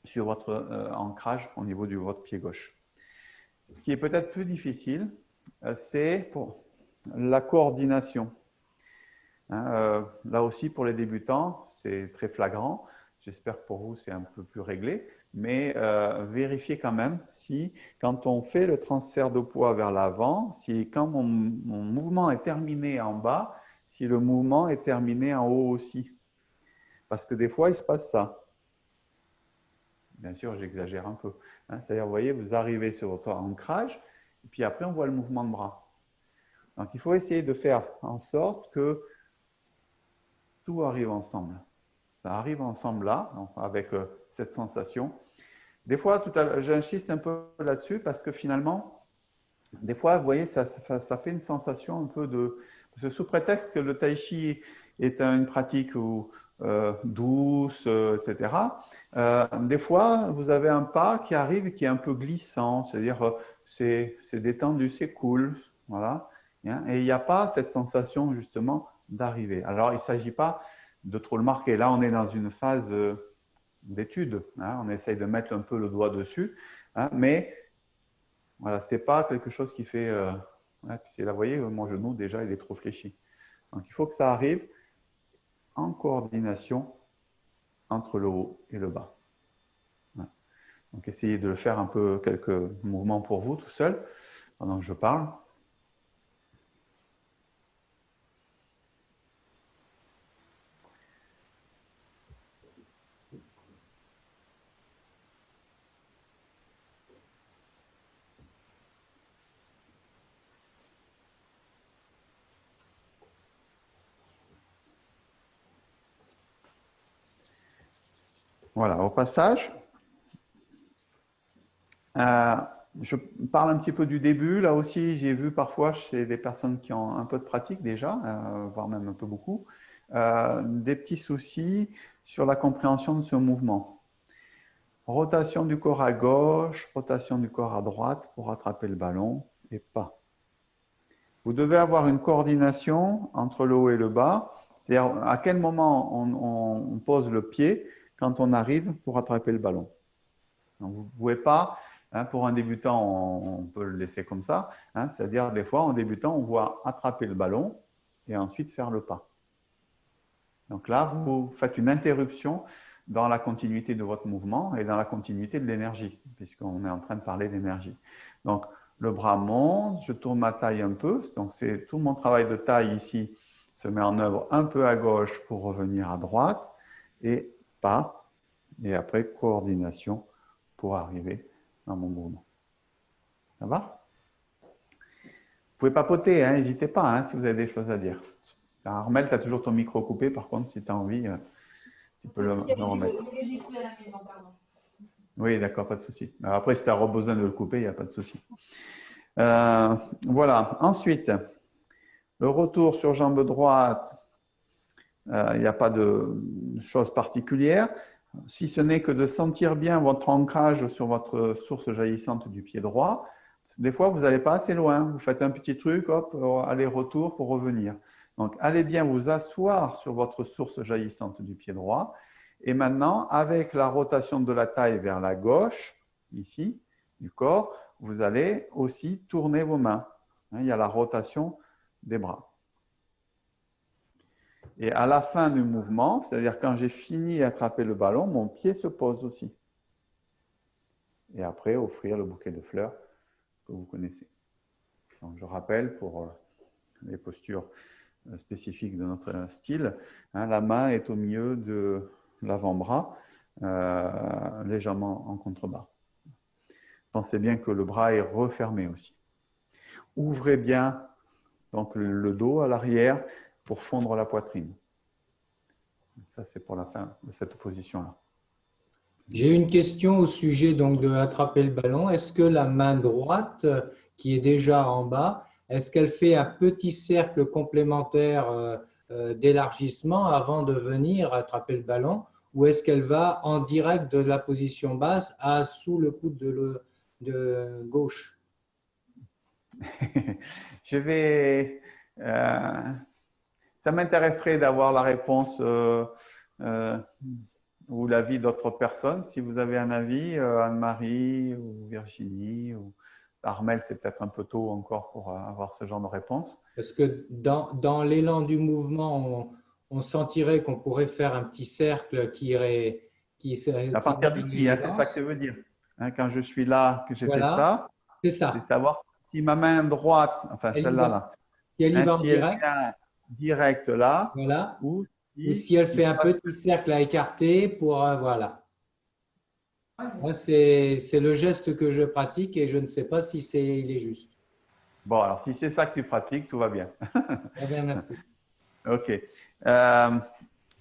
sur votre ancrage au niveau de votre pied gauche. Ce qui est peut-être plus difficile, c'est pour la coordination. Hein, là aussi, pour les débutants, c'est très flagrant. J'espère que pour vous, c'est un peu plus réglé. Mais vérifiez quand même si, quand on fait le transfert de poids vers l'avant, si quand mon mouvement est terminé en bas, si le mouvement est terminé en haut aussi. Parce que des fois, il se passe ça. Bien sûr, j'exagère un peu. Hein, c'est-à-dire, vous voyez, vous arrivez sur votre ancrage, et puis après, on voit le mouvement de bras. Donc, il faut essayer de faire en sorte que tout arrive ensemble. Ça arrive ensemble là, donc avec cette sensation. Des fois, j'insiste un peu là-dessus parce que finalement, des fois, vous voyez, ça fait une sensation un peu de… Parce que sous prétexte que le tai chi est une pratique douce, etc., des fois, vous avez un pas qui arrive et qui est un peu glissant, c'est-à-dire c'est détendu, c'est cool, voilà. Et il n'y a pas cette sensation justement d'arriver. Alors, il ne s'agit pas de trop le marquer. Là, on est dans une phase d'étude. Hein, on essaye de mettre un peu le doigt dessus, hein, mais voilà, ce n'est pas quelque chose qui fait… puis là, vous voyez, mon genou, déjà, il est trop fléchi. Donc, il faut que ça arrive en coordination entre le haut et le bas. Voilà. Donc, essayez de le faire un peu, quelques mouvements pour vous, tout seul, pendant que je parle. Voilà, au passage, je parle un petit peu du début. Là aussi, j'ai vu parfois chez des personnes qui ont un peu de pratique déjà, voire même un peu beaucoup, des petits soucis sur la compréhension de ce mouvement. Rotation du corps à gauche, rotation du corps à droite pour attraper le ballon et pas. Vous devez avoir une coordination entre le haut et le bas. C'est-à-dire à quel moment on pose le pied quand on arrive pour attraper le ballon. Donc, vous ne pouvez pas, hein, pour un débutant, on peut le laisser comme ça. Hein, c'est-à-dire des fois, en débutant, on voit attraper le ballon et ensuite faire le pas. Donc là, vous faites une interruption dans la continuité de votre mouvement et dans la continuité de l'énergie, puisqu'on est en train de parler d'énergie. Donc, le bras monte, je tourne ma taille un peu. Donc, c'est tout mon travail de taille ici se met en œuvre un peu à gauche pour revenir à droite et pas. Et après, coordination pour arriver dans mon mouvement. Ça va? Vous pouvez papoter, hein, n'hésitez pas hein, si vous avez des choses à dire. Armel, tu as toujours ton micro coupé, par contre, si tu as envie, tu peux le remettre. Oui, d'accord, pas de souci. Après, si tu as besoin de le couper, il n'y a pas de souci. Voilà. Ensuite, le retour sur jambe droite, il n'y a pas de choses particulières, si ce n'est que de sentir bien votre ancrage sur votre source jaillissante du pied droit. Des fois, vous n'allez pas assez loin. Vous faites un petit truc, hop, aller-retour pour revenir. Donc, allez bien vous asseoir sur votre source jaillissante du pied droit. Et maintenant, avec la rotation de la taille vers la gauche, ici, du corps, vous allez aussi tourner vos mains. Il y a la rotation des bras. Et à la fin du mouvement, c'est-à-dire quand j'ai fini d'attraper le ballon, mon pied se pose aussi. Et après, offrir le bouquet de fleurs que vous connaissez. Donc, je rappelle pour les postures spécifiques de notre style, hein, la main est au milieu de l'avant-bras, légèrement en contrebas. Pensez bien que le bras est refermé aussi. Ouvrez bien donc, le dos à l'arrière pour fondre la poitrine. Ça, c'est pour la fin de cette position-là. J'ai une question au sujet donc, de attraper le ballon. Est-ce que la main droite, qui est déjà en bas, est-ce qu'elle fait un petit cercle complémentaire d'élargissement avant de venir attraper le ballon, ou est-ce qu'elle va en direct de la position basse à sous le coude de gauche? Je vais… ça m'intéresserait d'avoir la réponse ou l'avis d'autres personnes. Si vous avez un avis, Anne-Marie ou Virginie ou Armel, c'est peut-être un peu tôt encore pour avoir ce genre de réponse. Parce que dans l'élan du mouvement, on sentirait qu'on pourrait faire un petit cercle qui irait… à partir d'ici, hein, c'est ça que tu veux dire. Hein, quand je suis là, que j'ai fait ça, c'est ça. C'est savoir si ma main droite, enfin celle-là, là, si elle y va en si direct, elle vient direct là, voilà. ou si elle fait un petit cercle à écarter pour… voilà. Moi, c'est le geste que je pratique et je ne sais pas si il est juste. Bon, alors si c'est ça que tu pratiques, tout va bien. Très bien, merci. OK.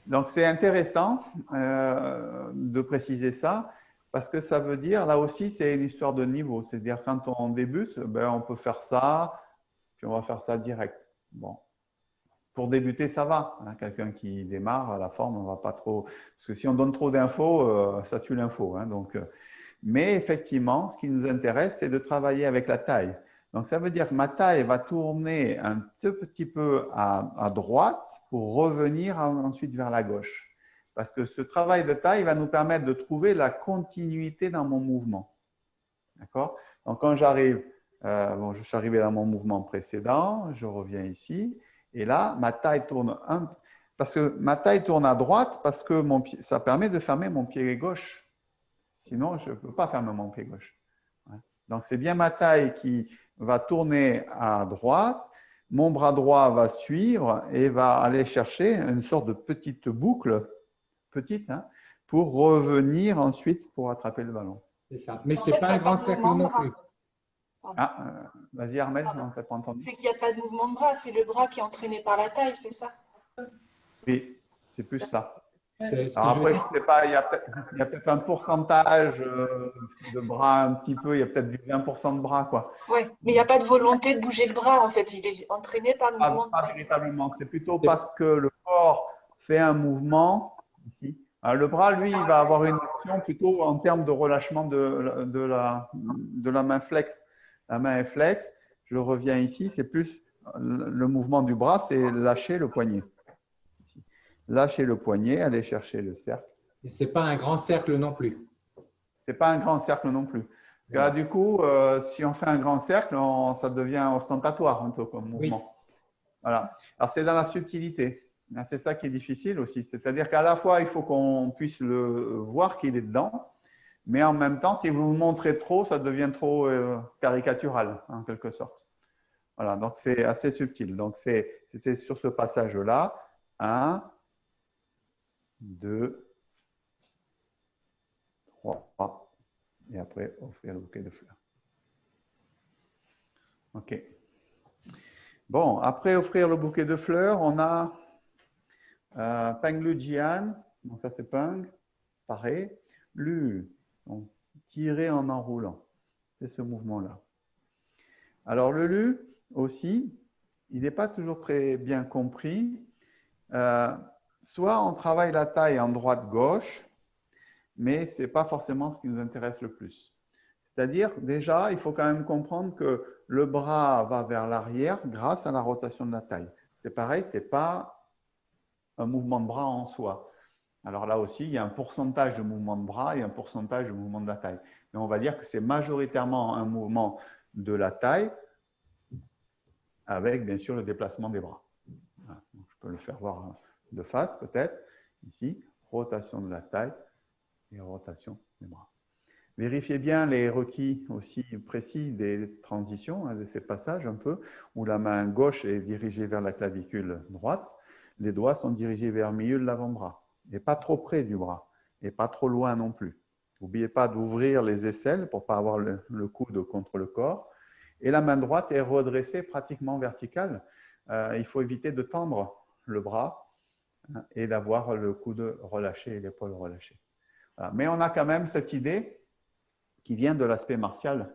Donc, c'est intéressant de préciser ça parce que ça veut dire, là aussi, c'est une histoire de niveau. C'est-à-dire, quand on débute, ben, on peut faire ça, puis on va faire ça direct. Bon. Pour débuter, ça va. Hein, quelqu'un qui démarre, la forme, on va pas trop… Parce que si on donne trop d'infos, ça tue l'info. Hein, donc, mais effectivement, ce qui nous intéresse, c'est de travailler avec la taille. Donc, ça veut dire que ma taille va tourner un tout petit peu à droite pour revenir ensuite vers la gauche. Parce que ce travail de taille va nous permettre de trouver la continuité dans mon mouvement. D'accord? Donc, quand j'arrive, bon, je suis arrivé dans mon mouvement précédent, je reviens ici. Et là, ma taille tourne parce que ma taille tourne à droite parce que ça permet de fermer mon pied gauche. Sinon, je ne peux pas fermer mon pied gauche. Donc, c'est bien ma taille qui va tourner à droite. Mon bras droit va suivre et va aller chercher une sorte de petite boucle, petite, hein, pour revenir ensuite pour attraper le ballon. C'est ça. Mais ce n'est pas un grand cercle non plus. Ah, vas-y Armel, je n'ai pas entendu. C'est qu'il n'y a pas de mouvement de bras, c'est le bras qui est entraîné par la taille, c'est ça? Oui, c'est plus ça. Alors après, je ne sais pas, il y a peut-être un pourcentage de bras un petit peu, il y a peut-être du 20% de bras, quoi. Oui, mais il n'y a pas de volonté de bouger le bras, en fait, il est entraîné par le mouvement de bras. Pas véritablement, c'est plutôt parce que le corps fait un mouvement ici. Alors, le bras, lui, il va avoir une action plutôt en termes de relâchement de la main flex. La main est flex. Je reviens ici, c'est plus le mouvement du bras, c'est lâcher le poignet. Lâcher le poignet, aller chercher le cercle. Et ce n'est pas un grand cercle non plus. Ce n'est pas un grand cercle non plus. Parce que là, du coup, si on fait un grand cercle, ça devient ostentatoire un peu comme mouvement. Oui. Voilà. Alors, c'est dans la subtilité. C'est ça qui est difficile aussi. C'est-à-dire qu'à la fois, il faut qu'on puisse le voir qu'il est dedans, mais en même temps, si vous le montrez trop, ça devient trop caricatural, en quelque sorte. Voilà, donc c'est assez subtil. Donc, c'est sur ce passage-là. 1, 2, 3. Et après, offrir le bouquet de fleurs. OK. Bon, après offrir le bouquet de fleurs, on a Peng Lu Jian. Donc, ça, c'est Peng. Pareil. Lu. Donc, tirer en enroulant. C'est ce mouvement-là. Alors, le Lu aussi, il n'est pas toujours très bien compris. Soit on travaille la taille en droite-gauche, mais ce n'est pas forcément ce qui nous intéresse le plus. C'est-à-dire, déjà, il faut quand même comprendre que le bras va vers l'arrière grâce à la rotation de la taille. C'est pareil, ce n'est pas un mouvement de bras en soi. Alors là aussi, il y a un pourcentage de mouvement de bras et un pourcentage de mouvement de la taille. Mais on va dire que c'est majoritairement un mouvement de la taille avec, bien sûr, le déplacement des bras. Voilà. Donc, je peux le faire voir de face, peut-être. Ici, rotation de la taille et rotation des bras. Vérifiez bien les requis aussi précis des transitions, de ces passages un peu, où la main gauche est dirigée vers la clavicule droite, les doigts sont dirigés vers le milieu de l'avant-bras, et pas trop près du bras, et pas trop loin non plus. N'oubliez pas d'ouvrir les aisselles pour ne pas avoir le coude contre le corps. Et la main droite est redressée pratiquement verticale. Il faut éviter de tendre le bras et d'avoir le coude relâché et l'épaule relâchée. Voilà. Mais on a quand même cette idée qui vient de l'aspect martial,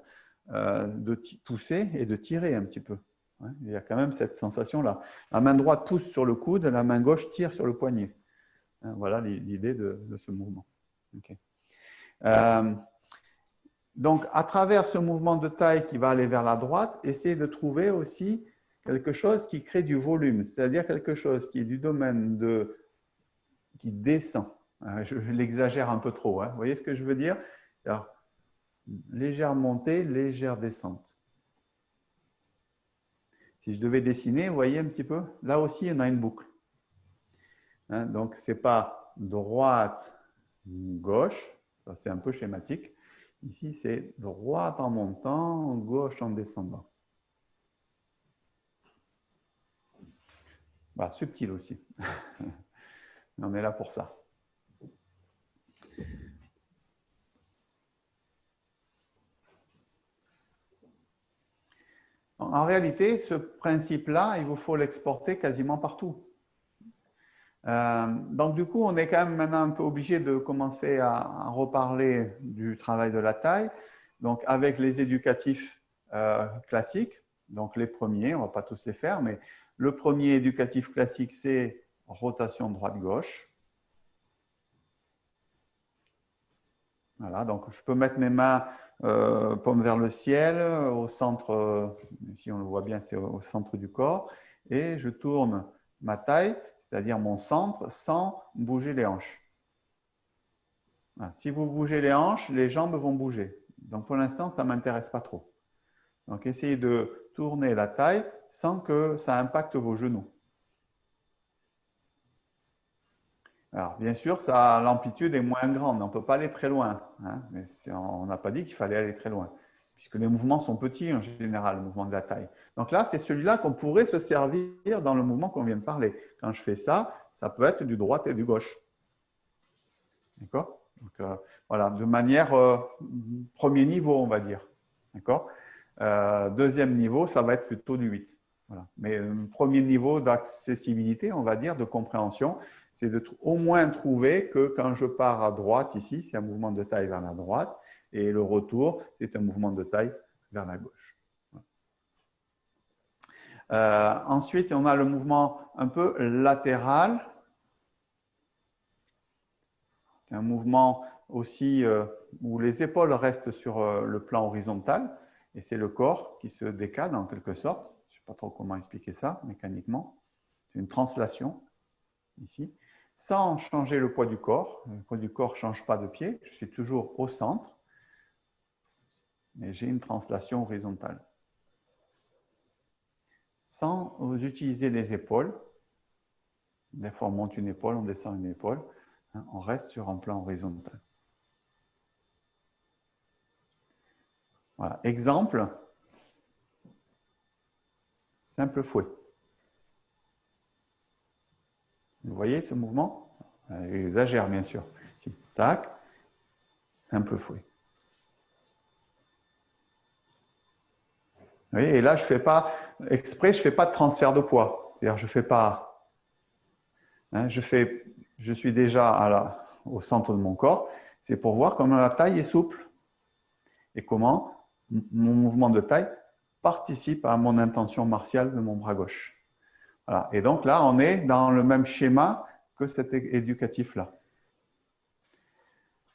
de pousser et de tirer un petit peu. Il y a quand même cette sensation-là. La main droite pousse sur le coude, la main gauche tire sur le poignet. Voilà l'idée de ce mouvement. Okay. Donc, à travers ce mouvement de taille qui va aller vers la droite, essayez de trouver aussi quelque chose qui crée du volume, c'est-à-dire quelque chose qui est du domaine qui descend. Je l'exagère un peu trop. Vous voyez ce que je veux dire? Alors, légère montée, légère descente. Si je devais dessiner, vous voyez un petit peu, là aussi, on a une boucle. Donc, ce n'est pas droite, gauche, ça c'est un peu schématique. Ici, c'est droite en montant, gauche en descendant. Bah, subtil aussi. On est là pour ça. En réalité, ce principe-là, il vous faut l'exporter quasiment partout. Donc, du coup, on est quand même maintenant un peu obligé de commencer à reparler du travail de la taille. Donc, avec les éducatifs classiques, donc les premiers, on ne va pas tous les faire, mais le premier éducatif classique, c'est rotation droite-gauche. Voilà, donc je peux mettre mes mains paume vers le ciel, au centre, si on le voit bien, c'est au centre du corps, et je tourne ma taille, c'est-à-dire mon centre, sans bouger les hanches. Voilà. Si vous bougez les hanches, les jambes vont bouger. Donc pour l'instant, ça ne m'intéresse pas trop. Donc essayez de tourner la taille sans que ça impacte vos genoux. Alors, bien sûr, l'amplitude est moins grande, on ne peut pas aller très loin. Mais on n'a pas dit qu'il fallait aller très loin, puisque les mouvements sont petits en général, le mouvement de la taille. Donc là, c'est celui-là qu'on pourrait se servir dans le mouvement qu'on vient de parler. Quand je fais ça, ça peut être du droite et du gauche. D'accord? Donc, voilà, de manière premier niveau, on va dire. D'accord? Deuxième niveau, ça va être plutôt du 8. Voilà. Mais premier niveau d'accessibilité, on va dire, de compréhension, c'est au moins trouver que quand je pars à droite ici, c'est un mouvement de taille vers la droite, et le retour, c'est un mouvement de taille vers la gauche. Ensuite, on a le mouvement un peu latéral. C'est un mouvement aussi où les épaules restent sur le plan horizontal et c'est le corps qui se décale en quelque sorte. Je ne sais pas trop comment expliquer ça mécaniquement. C'est une translation ici, sans changer le poids du corps. Le poids du corps ne change pas de pied. Je suis toujours au centre, mais j'ai une translation horizontale. Sans utiliser les épaules. Des fois, on monte une épaule, on descend une épaule. On reste sur un plan horizontal. Voilà. Exemple, simple fouet. Vous voyez ce mouvement? Il exagère, bien sûr. Tac, simple fouet. Vous voyez, et là, je ne fais pas exprès, je ne fais pas de transfert de poids. C'est-à-dire, je ne fais pas. Je suis déjà au centre de mon corps. C'est pour voir comment la taille est souple et comment mon mouvement de taille participe à mon intention martiale de mon bras gauche. Voilà. Et donc là, on est dans le même schéma que cet éducatif-là.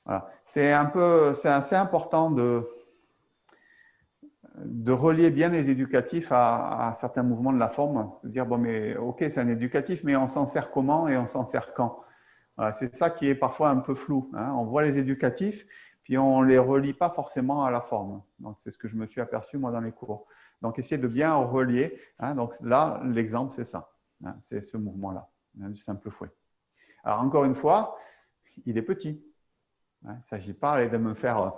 Voilà. C'est assez important de relier bien les éducatifs à certains mouvements de la forme. De dire, bon, mais ok, c'est un éducatif, mais on s'en sert comment et on s'en sert quand? Voilà, c'est ça qui est parfois un peu flou. On voit les éducatifs, puis on ne les relie pas forcément à la forme. Donc, c'est ce que je me suis aperçu, moi, dans les cours. Donc, essayer de bien relier. Donc, là, l'exemple, c'est ça. C'est ce mouvement-là, du simple fouet. Alors, encore une fois, il est petit. Il ne s'agit pas de me faire…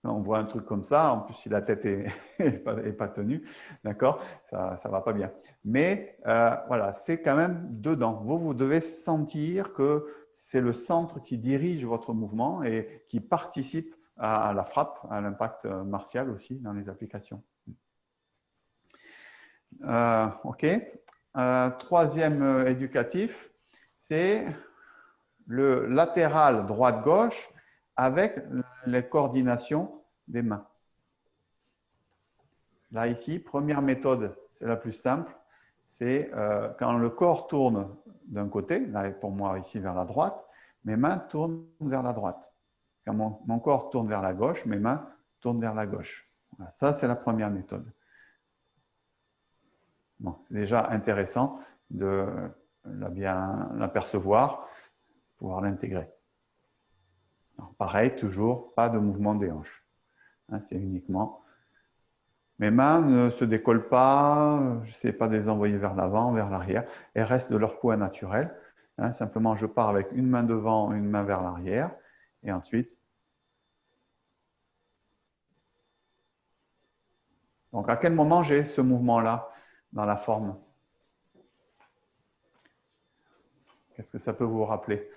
On voit un truc comme ça, en plus si la tête n'est pas tenue, d'accord, ça ne va pas bien. Mais voilà, c'est quand même dedans. Vous devez sentir que c'est le centre qui dirige votre mouvement et qui participe à la frappe, à l'impact martial aussi dans les applications. OK. Troisième éducatif, c'est le latéral droite-gauche avec les coordinations des mains. Là, ici, première méthode, c'est la plus simple, c'est quand le corps tourne d'un côté, là pour moi ici vers la droite, mes mains tournent vers la droite. Quand mon corps tourne vers la gauche, mes mains tournent vers la gauche. Voilà, ça, c'est la première méthode. Bon, c'est déjà intéressant de bien l'apercevoir, pouvoir l'intégrer. Pareil, toujours, pas de mouvement des hanches. C'est uniquement… Mes mains ne se décollent pas, je n'essaie pas de les envoyer vers l'avant, vers l'arrière. Elles restent de leur poids naturel. Simplement, je pars avec une main devant, une main vers l'arrière. Et ensuite… Donc, à quel moment j'ai ce mouvement-là dans la forme? Qu'est-ce que ça peut vous rappeler?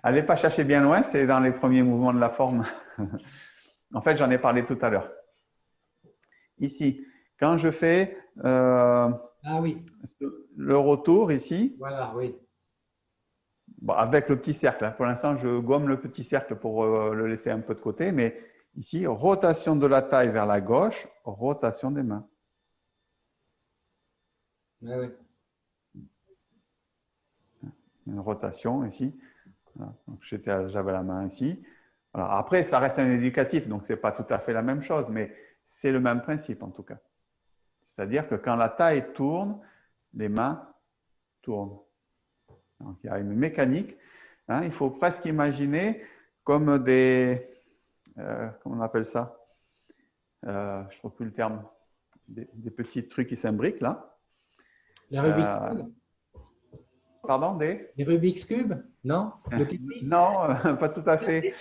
Allez pas chercher bien loin, c'est dans les premiers mouvements de la forme. En fait, j'en ai parlé tout à l'heure. Ici, quand je fais oui. le retour ici, voilà, oui. Bon, avec le petit cercle. Pour l'instant, je gomme le petit cercle pour le laisser un peu de côté, mais ici, rotation de la taille vers la gauche, rotation des mains. Oui. Une rotation ici. Voilà. J'avais la main ici. Voilà. Après, ça reste un éducatif, donc ce n'est pas tout à fait la même chose, mais c'est le même principe en tout cas. C'est-à-dire que quand la taille tourne, les mains tournent. Donc, il y a une mécanique. Il faut presque imaginer comme des… comment on appelle ça? Je ne trouve plus le terme. Des petits trucs qui s'imbriquent là. Les Rubik's Cube? Pardon, les Rubik's Cube? Non? Le Tetris? Non, pas tout à fait.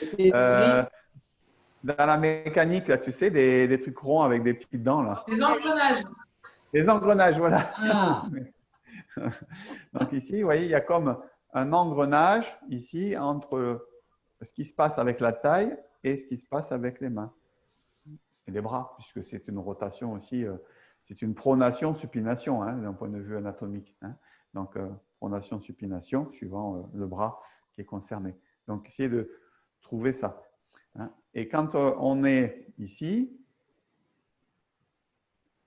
Dans la mécanique, là, tu sais, des trucs ronds avec des petites dents là. Les engrenages. Les engrenages, voilà. Ah. Donc ici, vous voyez, il y a comme un engrenage ici entre ce qui se passe avec la taille et ce qui se passe avec les mains et les bras, puisque c'est une rotation aussi, c'est une pronation, supination, d'un point de vue anatomique. Donc, pronation, supination, suivant le bras qui est concerné. Donc, essayez de trouver ça. Hein. Et quand on est ici,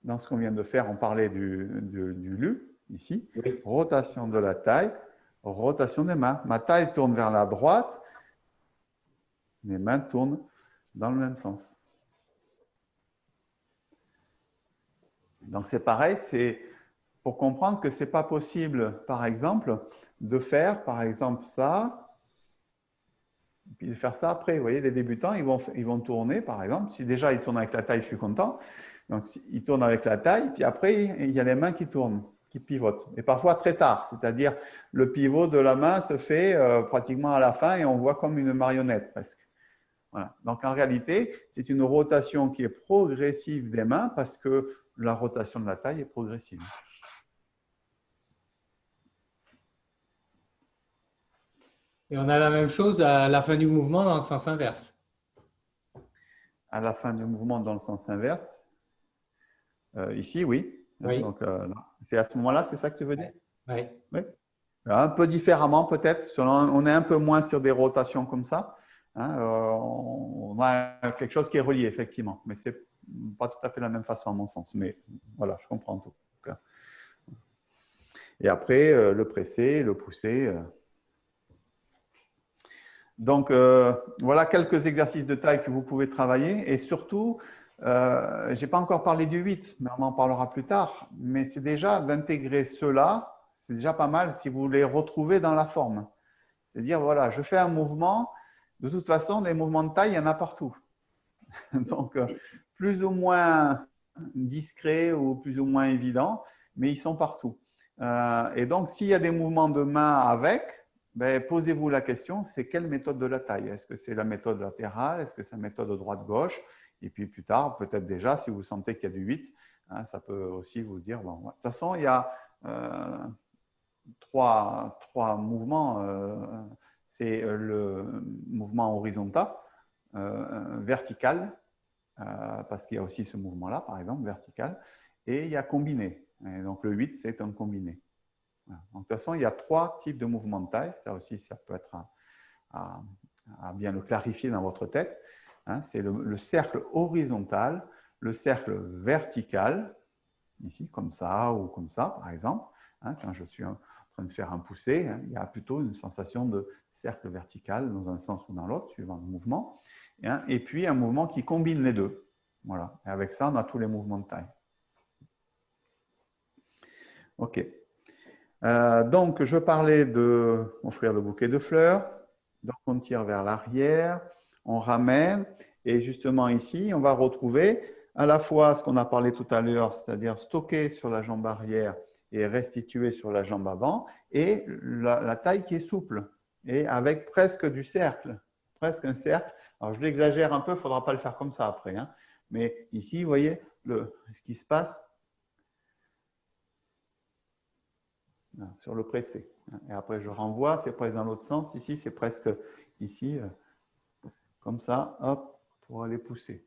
dans ce qu'on vient de faire, on parlait du LU, ici, Oui. rotation de la taille, rotation des mains. Ma taille tourne vers la droite, mes mains tournent dans le même sens. Donc c'est pareil, c'est pour comprendre que ce n'est pas possible, par exemple, de faire, par exemple, ça, puis de faire ça après. Vous voyez, les débutants, ils vont tourner, par exemple. Si déjà ils tournent avec la taille, je suis content. Donc, ils tournent avec la taille, puis après, il y a les mains qui tournent, qui pivotent. Et parfois très tard, c'est-à-dire le pivot de la main se fait pratiquement à la fin et on voit comme une marionnette presque. Voilà. Donc, en réalité, c'est une rotation qui est progressive des mains parce que la rotation de la taille est progressive. Et on a la même chose à la fin du mouvement dans le sens inverse. À la fin du mouvement dans le sens inverse, ici, oui. Oui. Donc, c'est à ce moment-là, c'est ça que tu veux dire? Oui. Oui. Un peu différemment peut-être. On est un peu moins sur des rotations comme ça. Hein, on a quelque chose qui est relié, effectivement. Mais ce n'est pas tout à fait la même façon, à mon sens. Mais voilà, je comprends en tout cas. Et après, le presser, le pousser. Donc, voilà quelques exercices de taille que vous pouvez travailler. Et surtout, je n'ai pas encore parlé du 8, mais on en parlera plus tard. Mais c'est déjà d'intégrer cela, c'est déjà pas mal si vous les retrouvez dans la forme. C'est-à-dire, voilà, je fais un mouvement. De toute façon, des mouvements de taille, il y en a partout. Donc, plus ou moins discrets ou plus ou moins évidents, mais ils sont partout. Et donc, s'il y a des mouvements de main avec, ben, posez-vous la question, c'est quelle méthode de la taille? Est-ce que c'est la méthode latérale? Est-ce que c'est la méthode droite-gauche? Et puis plus tard, peut-être déjà, si vous sentez qu'il y a du 8, hein, ça peut aussi vous dire, bon, de toute façon, il y a trois mouvements. C'est le mouvement horizontal, vertical, parce qu'il y a aussi ce mouvement-là, par exemple, vertical, et il y a combiné. Et donc, le 8, c'est un combiné. Voilà. Donc, de toute façon, il y a 3 types de mouvements de taille. Ça aussi, ça peut être à bien le clarifier dans votre tête. Hein, c'est le cercle horizontal, le cercle vertical, ici, comme ça ou comme ça, par exemple. Hein, quand je suis en train de faire un poussé, hein, il y a plutôt une sensation de cercle vertical dans un sens ou dans l'autre, suivant le mouvement. Et puis, un mouvement qui combine les deux. Voilà. Et avec ça, on a tous les mouvements de taille. OK. Donc, je parlais d'offrir le bouquet de fleurs. Donc, on tire vers l'arrière, on ramène. Et justement, ici, on va retrouver à la fois ce qu'on a parlé tout à l'heure, c'est-à-dire stocker sur la jambe arrière et restituer sur la jambe avant, et la taille qui est souple, et avec presque du cercle, presque un cercle. Alors, je l'exagère un peu, il ne faudra pas le faire comme ça après. Hein. Mais ici, vous voyez ce qui se passe sur le pressé. Et après, je renvoie, c'est presque dans l'autre sens. Ici, c'est presque ici, comme ça, hop, pour aller pousser.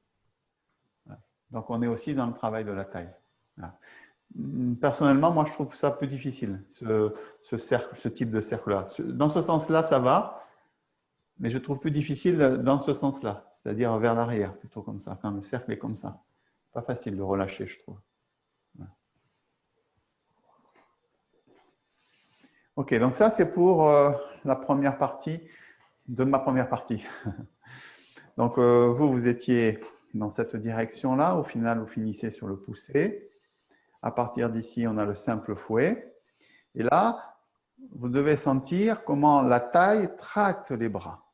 Voilà. Donc, on est aussi dans le travail de la taille. Voilà. Personnellement, moi, je trouve ça plus difficile, ce type de cercle-là. Dans ce sens-là, ça va, mais je trouve plus difficile dans ce sens-là, c'est-à-dire vers l'arrière, plutôt comme ça, quand le cercle est comme ça. Pas facile de relâcher, je trouve. Voilà. Ok, donc ça, c'est pour la première partie de ma première partie. Donc, vous étiez dans cette direction-là. Au final, vous finissez sur le poussé. À partir d'ici, on a le simple fouet. Et là, vous devez sentir comment la taille tracte les bras.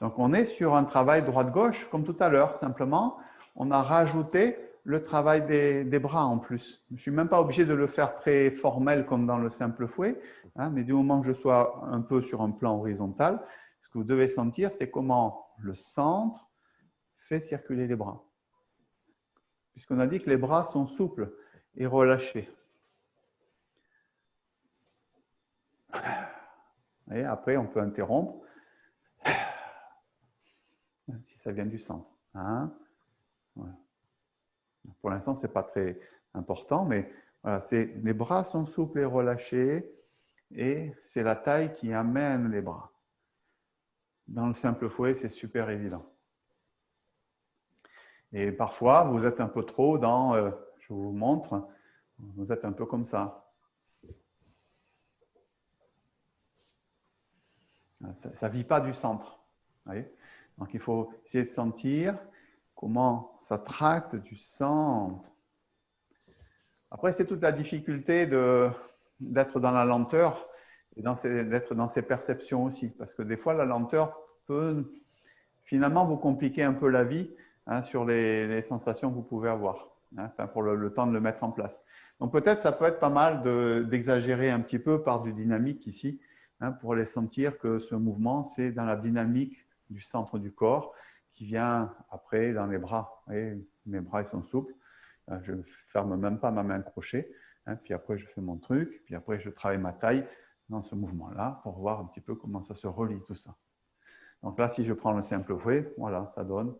Donc, on est sur un travail droite-gauche, comme tout à l'heure. Simplement, on a rajouté le travail des bras en plus. Je ne suis même pas obligé de le faire très formel comme dans le simple fouet, hein, mais du moment que je sois un peu sur un plan horizontal, ce que vous devez sentir, c'est comment le centre fait circuler les bras. Puisqu'on a dit que les bras sont souples et relâchés. Et après, on peut interrompre si ça vient du centre. Hein, voilà. Pour l'instant, ce n'est pas très important, mais voilà, les bras sont souples et relâchés. et c'est la taille qui amène les bras. Dans le simple fouet, c'est super évident. Et parfois, vous êtes un peu trop dans, je vous montre, vous êtes un peu comme ça. Ça ne vit pas du centre. Vous voyez? Donc, il faut essayer de sentir comment ça tracte du centre. Après, c'est toute la difficulté d'être dans la lenteur et d'être dans ses perceptions aussi. Parce que des fois, la lenteur peut finalement vous compliquer un peu la vie sur les sensations que vous pouvez avoir, pour le temps de le mettre en place. Donc peut-être ça peut être pas mal d'exagérer un petit peu par du dynamique ici, pour aller sentir que ce mouvement, c'est dans la dynamique du centre du corps qui vient après dans les bras. Et mes bras, ils sont souples. Je ne ferme même pas ma main crochet. Puis après, je fais mon truc. Puis après, je travaille ma taille dans ce mouvement-là pour voir un petit peu comment ça se relie tout ça. Donc là, si je prends le simple fouet, voilà, ça donne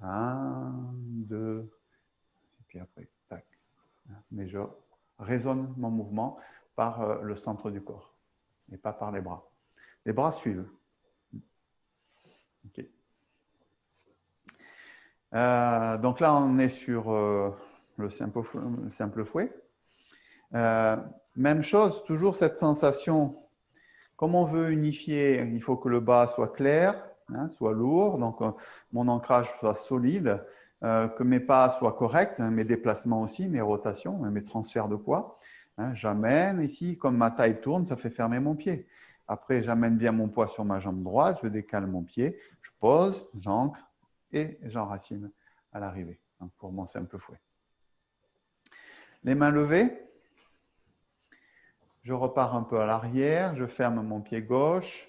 1, 2, et puis après, tac. Mais je raisonne mon mouvement par le centre du corps et pas par les bras. Les bras suivent. OK. Donc là, on est sur le simple fouet. Même chose, toujours cette sensation. Comme on veut unifier, il faut que le bas soit clair, soit lourd, donc mon ancrage soit solide, que mes pas soient corrects, mes déplacements aussi, mes rotations, mes transferts de poids. J'amène ici, comme ma taille tourne, ça fait fermer mon pied. Après, j'amène bien mon poids sur ma jambe droite, je décale mon pied, je pose, j'ancre et j'enracine à l'arrivée, pour mon simple fouet. Les mains levées. Je repars un peu à l'arrière, je ferme mon pied gauche,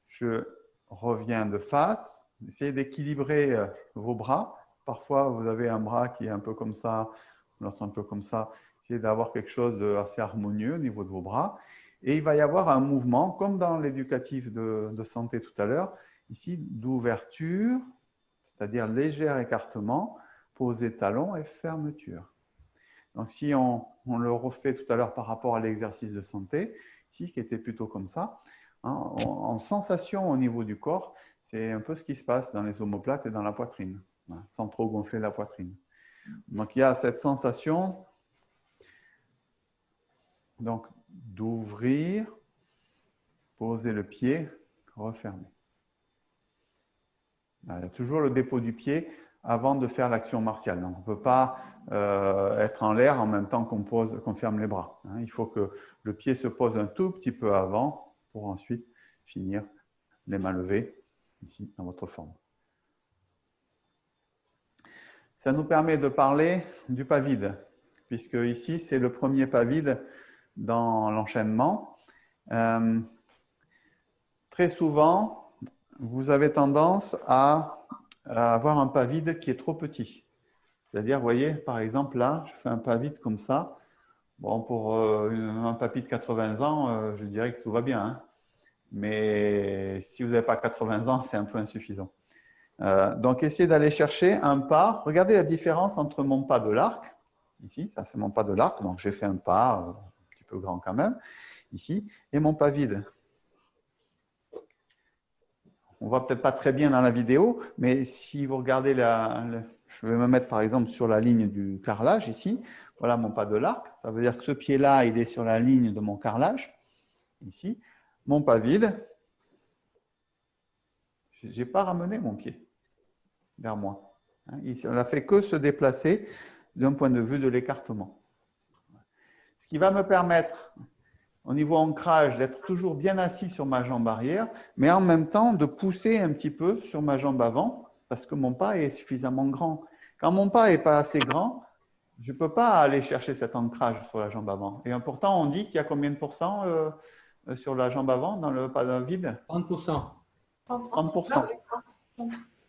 je reviens de face. Essayez d'équilibrer vos bras. Parfois, vous avez un bras qui est un peu comme ça, l'autre un peu comme ça. Essayez d'avoir quelque chose d'assez harmonieux au niveau de vos bras. Et il va y avoir un mouvement, comme dans l'éducatif de santé tout à l'heure, ici d'ouverture, c'est-à-dire léger écartement, poser talon et fermeture. Donc, si on le refait tout à l'heure par rapport à l'exercice de santé, ici, qui était plutôt comme ça, en sensation au niveau du corps, c'est un peu ce qui se passe dans les omoplates et dans la poitrine, sans trop gonfler la poitrine. Donc, il y a cette sensation d'ouvrir, poser le pied, refermer. Il y a toujours le dépôt du pied avant de faire l'action martiale. Donc, on ne peut pas être en l'air en même temps qu'on ferme les bras. Il faut que le pied se pose un tout petit peu avant pour ensuite finir les mains levées, ici, dans votre forme. Ça nous permet de parler du pas vide, puisque ici, c'est le premier pas vide dans l'enchaînement. Très souvent, vous avez tendance à avoir un pas vide qui est trop petit. C'est-à-dire, vous voyez, par exemple, là, je fais un pas vide comme ça. Bon, pour un papy de 80 ans, je dirais que tout va bien. Mais si vous n'avez pas 80 ans, c'est un peu insuffisant. Donc, essayez d'aller chercher un pas. Regardez la différence entre mon pas de l'arc. Ici, ça c'est mon pas de l'arc. Donc, j'ai fait un pas un petit peu grand quand même. Ici. Et mon pas vide. On ne voit peut-être pas très bien dans la vidéo, mais si vous regardez je vais me mettre par exemple sur la ligne du carrelage ici. Voilà mon pas de l'arc. Ça veut dire que ce pied-là, il est sur la ligne de mon carrelage. Ici. Mon pas vide. Je n'ai pas ramené mon pied vers moi. On n'a fait que se déplacer d'un point de vue de l'écartement. Ce qui va me permettre, au niveau ancrage, d'être toujours bien assis sur ma jambe arrière, mais en même temps de pousser un petit peu sur ma jambe avant, parce que mon pas est suffisamment grand. Quand mon pas n'est pas assez grand, je ne peux pas aller chercher cet ancrage sur la jambe avant. Et pourtant, on dit qu'il y a combien de pourcents sur la jambe avant dans le pas vide? 30%. 30%.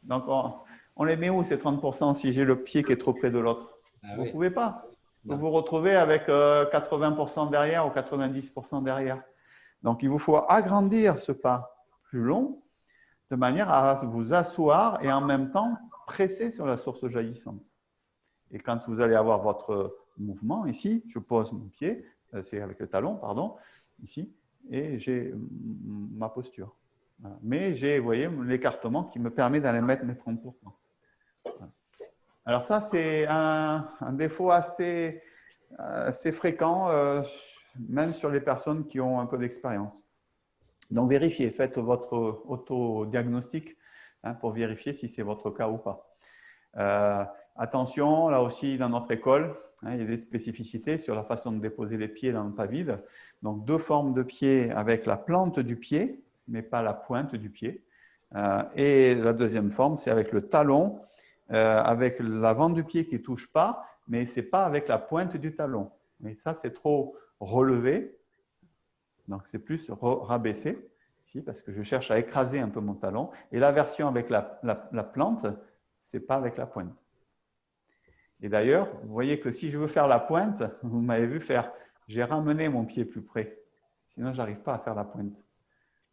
Donc, on les met où ces 30% si j'ai le pied qui est trop près de l'autre? Vous ne pouvez pas. Vous vous retrouvez avec 80% derrière ou 90% derrière. Donc, il vous faut agrandir ce pas plus long de manière à vous asseoir et en même temps presser sur la source jaillissante. Et quand vous allez avoir votre mouvement ici, je pose mon pied, c'est avec le talon, pardon, ici, et j'ai ma posture. Voilà. Mais j'ai, vous voyez, l'écartement qui me permet d'aller mettre mes 30%. Voilà. Alors ça, c'est un défaut assez fréquent, même sur les personnes qui ont un peu d'expérience. Donc, vérifiez, faites votre autodiagnostic pour vérifier si c'est votre cas ou pas. Attention, là aussi, dans notre école, il y a des spécificités sur la façon de déposer les pieds dans le pas vide. Donc, 2 formes de pieds avec la plante du pied, mais pas la pointe du pied. Et la deuxième forme, c'est avec le talon, avec l'avant du pied qui ne touche pas, mais ce n'est pas avec la pointe du talon. Mais ça, c'est trop relevé. Donc, c'est plus rabaissé ici parce que je cherche à écraser un peu mon talon. Et la version avec la plante, ce n'est pas avec la pointe. Et d'ailleurs, vous voyez que si je veux faire la pointe, vous m'avez vu faire, j'ai ramené mon pied plus près. Sinon, je n'arrive pas à faire la pointe.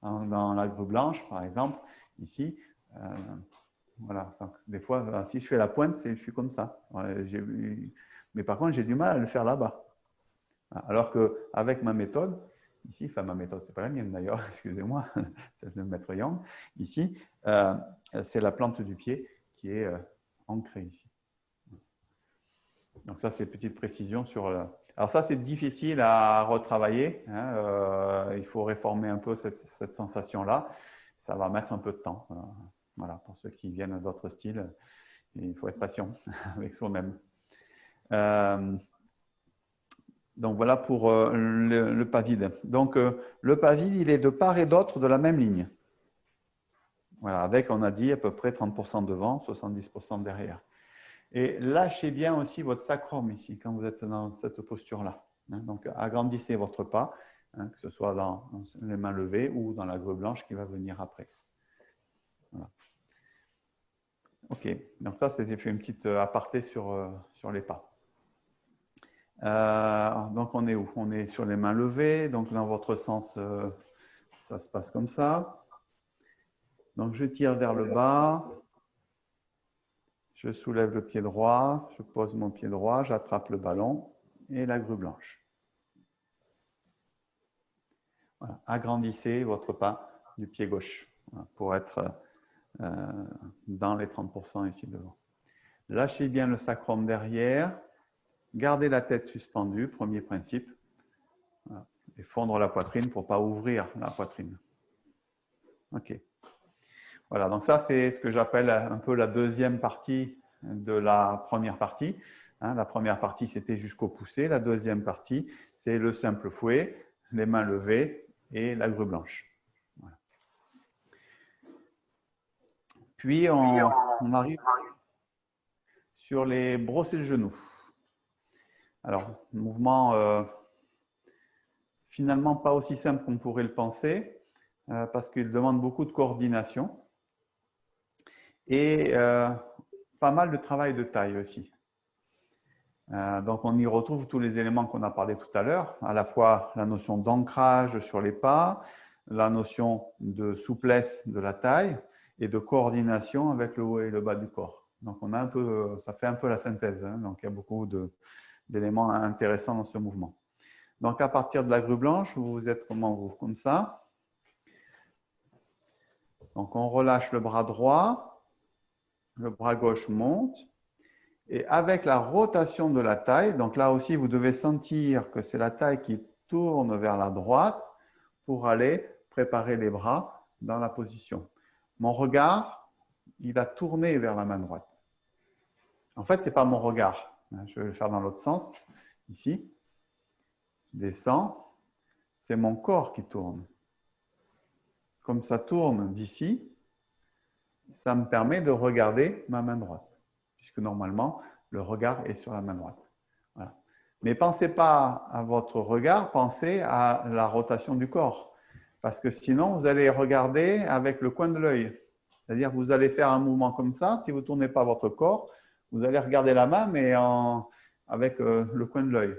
Dans la grue blanche, par exemple, ici, voilà. Donc, des fois, si je fais la pointe, je suis comme ça. Mais par contre, j'ai du mal à le faire là-bas. Alors qu'avec ma méthode, ici, enfin ma méthode, ce n'est pas la mienne d'ailleurs, excusez-moi, c'est le maître Yang. Ici, c'est la plante du pied qui est ancrée ici. Donc ça, c'est une petite précision sur… Alors ça, c'est difficile à retravailler. Il faut réformer un peu cette sensation-là. Ça va mettre un peu de temps. Voilà, pour ceux qui viennent d'autres styles, il faut être patient avec soi-même. Donc voilà pour le pas vide. Donc le pas vide, il est de part et d'autre de la même ligne. Voilà, avec, on a dit, à peu près 30% devant, 70% derrière. Et lâchez bien aussi votre sacrum ici, quand vous êtes dans cette posture-là. Donc agrandissez votre pas, que ce soit dans les mains levées ou dans la grue blanche qui va venir après. Voilà. Ok, donc ça, j'ai fait une petite aparté sur les pas. Donc, on est où? On est sur les mains levées. Donc, dans votre sens, ça se passe comme ça. Donc, je tire vers le bas. Je soulève le pied droit. Je pose mon pied droit. J'attrape le ballon et la grue blanche. Voilà. Agrandissez votre pas du pied gauche pour être dans les 30% ici devant. Lâchez bien le sacrum derrière. Gardez la tête suspendue, premier principe. Voilà. Et fondre la poitrine pour ne pas ouvrir la poitrine. OK. Voilà, donc ça, c'est ce que j'appelle un peu la deuxième partie de la première partie. La première partie, c'était jusqu'au poussé. La deuxième partie, c'est le simple fouet, les mains levées et la grue blanche. Voilà. Puis, on arrive sur les brossés de genoux. Alors, mouvement finalement pas aussi simple qu'on pourrait le penser parce qu'il demande beaucoup de coordination et pas mal de travail de taille aussi. Donc, on y retrouve tous les éléments qu'on a parlé tout à l'heure, à la fois la notion d'ancrage sur les pas, la notion de souplesse de la taille et de coordination avec le haut et le bas du corps. Donc, on a un peu, ça fait un peu la synthèse. Donc, il y a beaucoup d'éléments intéressants dans ce mouvement. Donc, à partir de la grue blanche, vous êtes comment vous? Comme ça. Donc, on relâche le bras droit, le bras gauche monte. Et avec la rotation de la taille, donc là aussi, vous devez sentir que c'est la taille qui tourne vers la droite pour aller préparer les bras dans la position. Mon regard, il va tourner vers la main droite. En fait, ce n'est pas mon regard. Je vais le faire dans l'autre sens. Ici, descend. C'est mon corps qui tourne. Comme ça tourne d'ici, ça me permet de regarder ma main droite. Puisque normalement, le regard est sur la main droite. Voilà. Mais pensez pas à votre regard, pensez à la rotation du corps. Parce que sinon, vous allez regarder avec le coin de l'œil. C'est-à-dire que vous allez faire un mouvement comme ça. Si vous ne tournez pas votre corps, vous allez regarder la main, mais avec le coin de l'œil.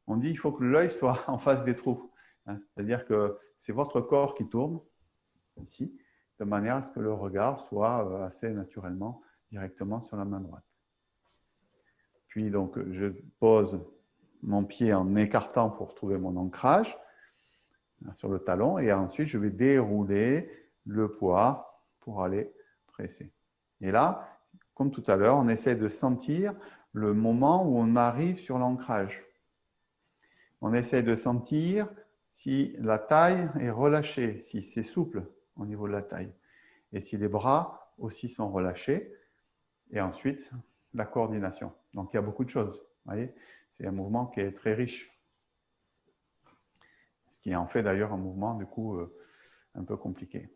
On dit qu'il faut que l'œil soit en face des trous. C'est-à-dire que c'est votre corps qui tourne, ici, de manière à ce que le regard soit assez naturellement, directement sur la main droite. Puis, donc, je pose mon pied en écartant pour trouver mon ancrage. sur le talon et ensuite je vais dérouler le poids pour aller presser. Et là, comme tout à l'heure, on essaie de sentir le moment où on arrive sur l'ancrage. On essaie de sentir si la taille est relâchée, si c'est souple au niveau de la taille et si les bras aussi sont relâchés. Et ensuite, la coordination. Donc, il y a beaucoup de choses. Vous voyez, c'est un mouvement qui est très riche. Ce qui en fait d'ailleurs un mouvement, du coup, un peu compliqué.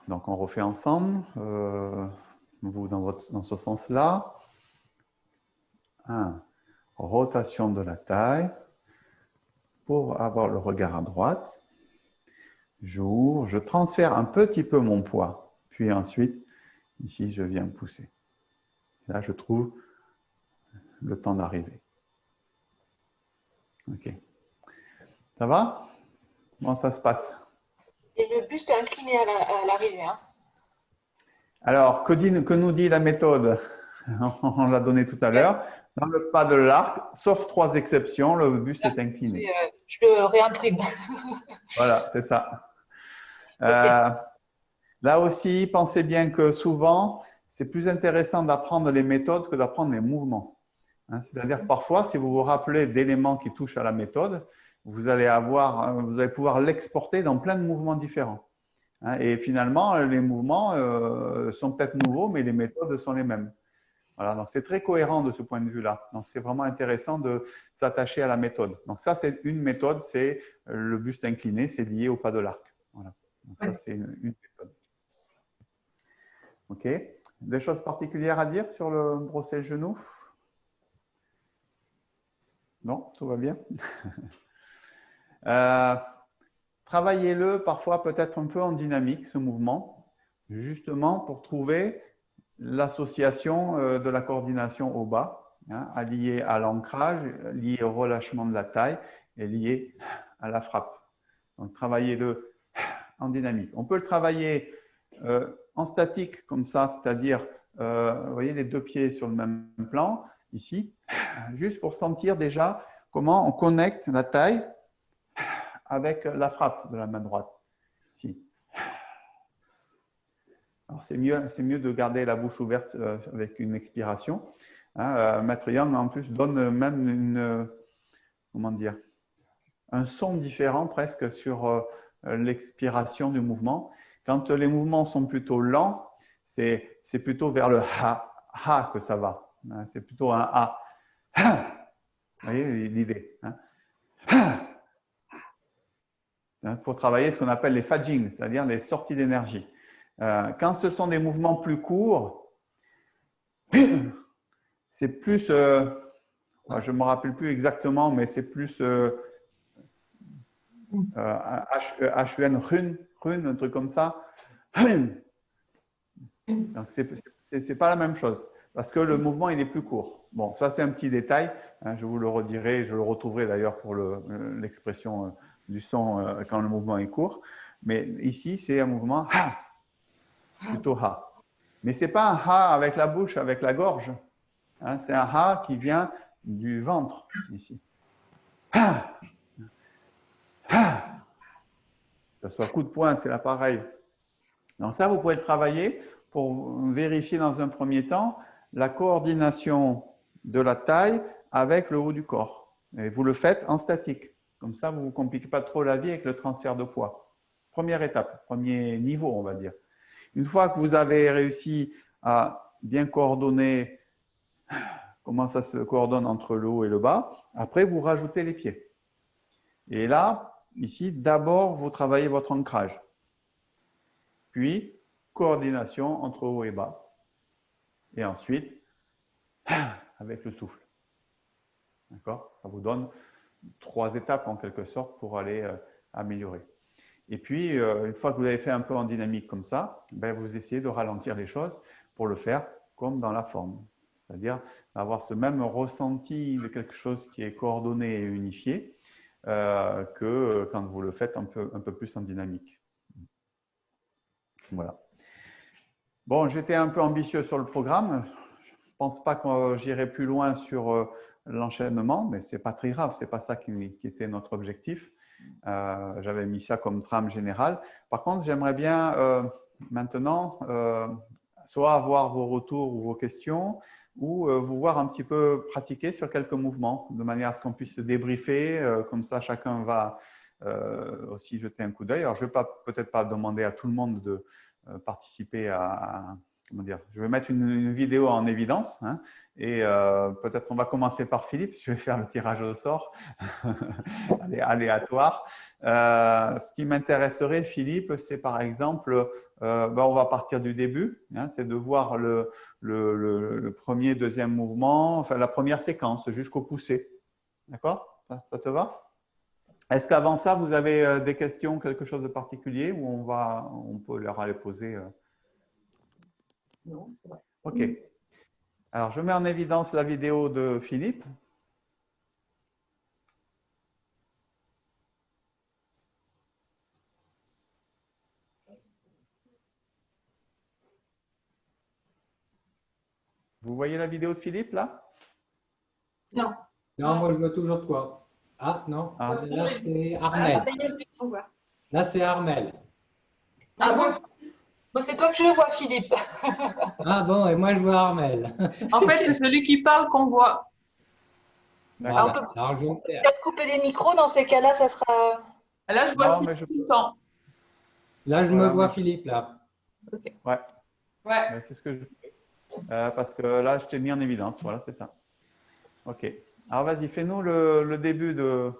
Donc, on refait ensemble. Vous, dans ce sens-là. 1. Rotation de la taille pour avoir le regard à droite. J'ouvre, je transfère un petit peu mon poids. Puis ensuite, ici, je viens pousser. Là, je trouve le temps d'arriver. OK. Ça va? Comment ça se passe? Et le buste est incliné à l'arrivée. Hein. Alors, que nous dit la méthode? On l'a donné tout à l'heure. Dans le pas de l'arc, sauf 3 exceptions, le buste est incliné. Je le réimprime. Voilà, c'est ça. Okay. Là aussi, pensez bien que souvent, c'est plus intéressant d'apprendre les méthodes que d'apprendre les mouvements. Hein, c'est-à-dire parfois, si vous vous rappelez d'éléments qui touchent à la méthode, vous allez pouvoir l'exporter dans plein de mouvements différents. Hein, et finalement, les mouvements sont peut-être nouveaux, mais les méthodes sont les mêmes. Voilà, donc c'est très cohérent de ce point de vue-là. Donc c'est vraiment intéressant de s'attacher à la méthode. Donc ça, c'est une méthode, c'est le buste incliné, c'est lié au pas de l'arc. Voilà. Donc ça, c'est une méthode. OK. Des choses particulières à dire sur le brosser le genou? Non, tout va bien. Travaillez-le parfois peut-être un peu en dynamique, ce mouvement, justement pour trouver l'association de la coordination au bas, hein, liée à l'ancrage, liée au relâchement de la taille et liée à la frappe. Donc, travaillez-le en dynamique. On peut le travailler en statique, comme ça, c'est-à-dire, vous voyez, les 2 pieds sur le même plan, ici, juste pour sentir déjà comment on connecte la taille avec la frappe de la main droite. Ici. Alors, c'est mieux de garder la bouche ouverte avec une expiration. Hein, Maître Yang, en plus, donne même un son différent presque sur l'expiration du mouvement. Quand les mouvements sont plutôt lents, c'est plutôt vers le ha que ça va. Hein, c'est plutôt un ha. Vous voyez l'idée, hein? Pour travailler ce qu'on appelle les fadjing, c'est-à-dire les sorties d'énergie. Quand ce sont des mouvements plus courts, c'est plus, je ne me rappelle plus exactement, mais c'est plus HUN, run, un truc comme ça. Donc, ce n'est pas la même chose, parce que le mouvement, il est plus court. Bon, ça, c'est un petit détail. Hein, je vous le redirai, je le retrouverai d'ailleurs pour l'expression du son quand le mouvement est court. Mais ici, c'est un mouvement ha, plutôt ha. Mais ce n'est pas un ha avec la bouche, avec la gorge. Hein, c'est un ha qui vient du ventre, ici. Ha, ha. Que ce soit coup de poing, c'est là pareil. Donc ça, vous pouvez le travailler pour vérifier dans un premier temps la coordination de la taille avec le haut du corps. Et vous le faites en statique. Comme ça, vous ne vous compliquez pas trop la vie avec le transfert de poids. Première étape, premier niveau, on va dire. Une fois que vous avez réussi à bien coordonner comment ça se coordonne entre le haut et le bas, après, vous rajoutez les pieds. Et là, ici, d'abord, vous travaillez votre ancrage. Puis, coordination entre haut et bas. Et ensuite, avec le souffle. D'accord? Ça vous donne 3 étapes en quelque sorte pour aller améliorer. Et puis, une fois que vous l'avez fait un peu en dynamique comme ça, ben, vous essayez de ralentir les choses pour le faire comme dans la forme. C'est-à-dire avoir ce même ressenti de quelque chose qui est coordonné et unifié que quand vous le faites un peu plus en dynamique. Voilà. Bon, j'étais un peu ambitieux sur le programme. Je ne pense pas que j'irai plus loin sur l'enchaînement, mais ce n'est pas très grave, ce n'est pas ça qui était notre objectif. J'avais mis ça comme trame générale. Par contre, j'aimerais bien maintenant soit avoir vos retours ou vos questions ou vous voir un petit peu pratiquer sur quelques mouvements de manière à ce qu'on puisse se débriefer. Comme ça, chacun va aussi jeter un coup d'œil. Alors, je ne vais peut-être pas demander à tout le monde de participer comment dire, je vais mettre une vidéo en évidence hein, et peut-être on va commencer par Philippe. Je vais faire le tirage au sort aléatoire. Ce qui m'intéresserait, Philippe, c'est par exemple, on va partir du début, hein, c'est de voir le premier, deuxième mouvement, enfin la première séquence jusqu'au poussé. D'accord? Ça te va? Est-ce qu'avant ça, vous avez des questions, quelque chose de particulier ou on peut leur aller poser Non, c'est vrai. OK. Alors, je mets en évidence la vidéo de Philippe. Vous voyez la vidéo de Philippe là? Non. Non, moi je vois toujours toi. Ah non, Ah. là c'est Ah, Armel. ça y est, on voit. Là c'est Armel. Ah bon? Bon, c'est toi que je vois, Philippe. Ah bon, et moi je vois Armel. En fait, c'est celui qui parle qu'on voit. D'accord. Voilà. Alors je vais me taire. Peut-être couper les micros, dans ces cas-là, ça sera… Là, je vois Non, Philippe mais je tout le temps. Là je me Voilà, vois mais- Philippe là. Ouais, Ouais. mais c'est ce que je fais. Parce que là, je t'ai mis en évidence. Voilà, c'est ça. OK. Alors, vas-y, fais-nous le début de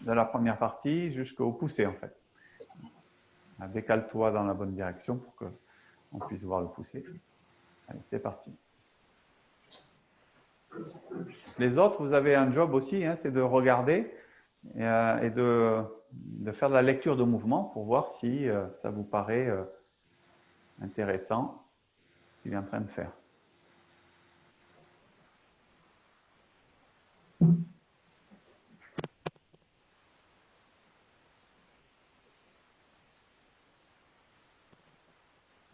la première partie jusqu'au poussé, en fait. Décale-toi dans la bonne direction pour qu'on puisse voir le poussé. Allez, c'est parti. Les autres, vous avez un job aussi, hein, c'est de regarder et de faire de la lecture de mouvement pour voir si ça vous paraît intéressant ce qu'il est en train de faire.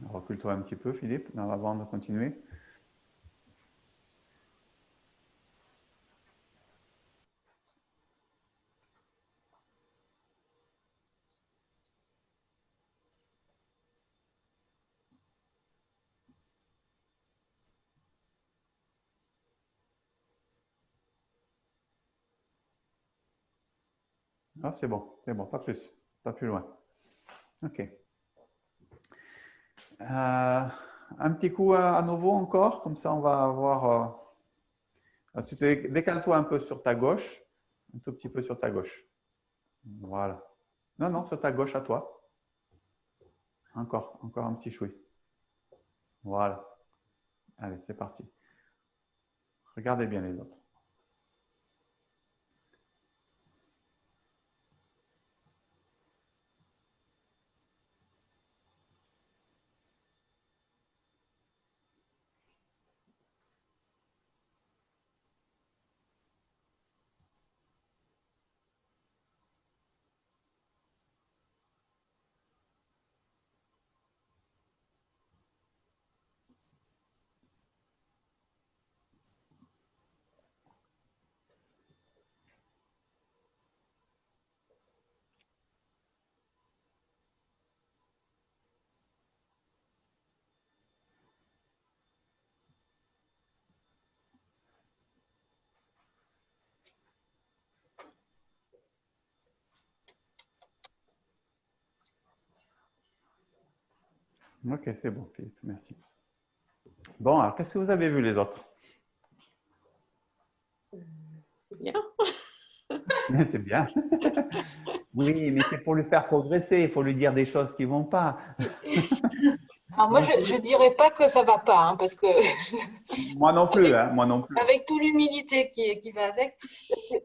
Recule-toi un petit peu, Philippe, avant de continuer. Ah, c'est bon, pas plus, pas plus loin. OK. Un petit coup à nouveau encore, comme ça on va avoir… décale-toi un peu sur ta gauche, un tout petit peu sur ta gauche. Voilà. Non, non, sur ta gauche à toi. Encore un petit chouï. Voilà. Allez, c'est parti. Regardez bien les autres. OK, c'est bon, Philippe, merci. Bon, alors qu'est-ce que vous avez vu les autres? C'est bien. C'est bien. Oui, mais c'est pour lui faire progresser. Il faut lui dire des choses qui ne vont pas. Alors moi, je ne dirais pas que ça va pas, hein, parce que Moi non plus, hein, moi non plus. avec toute l'humilité qui va avec,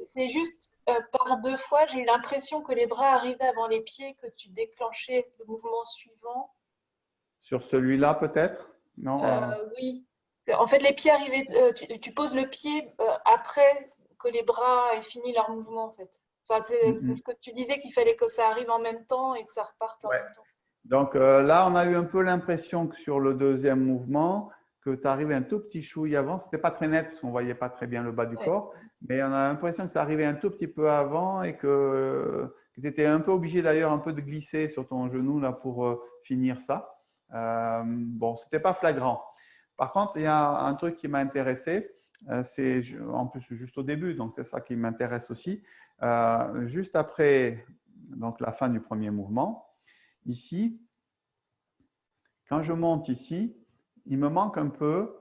c'est juste par deux fois, j'ai eu l'impression que les bras arrivaient avant les pieds, que tu déclenchais le mouvement suivant. Sur celui-là, peut-être? Non. Oui. En fait, les pieds arrivaient, tu poses le pied après que les bras aient fini leur mouvement, en fait. Enfin, c'est ce que tu disais, qu'il fallait que ça arrive en même temps et que ça reparte en Ouais. même temps. Donc là, on a eu un peu l'impression que sur le deuxième mouvement, que tu arrivais un tout petit chouille avant. Ce n'était pas très net parce qu'on ne voyait pas très bien le bas du corps, mais on a l'impression que ça arrivait un tout petit peu avant et que tu étais un peu obligé d'ailleurs un peu de glisser sur ton genou là pour finir ça. Bon, ce n'était pas flagrant. Par contre, il y a un truc qui m'a intéressé, c'est en plus juste au début, donc c'est ça qui m'intéresse aussi. Juste après donc, la fin du premier mouvement, ici, quand je monte ici, il me manque un peu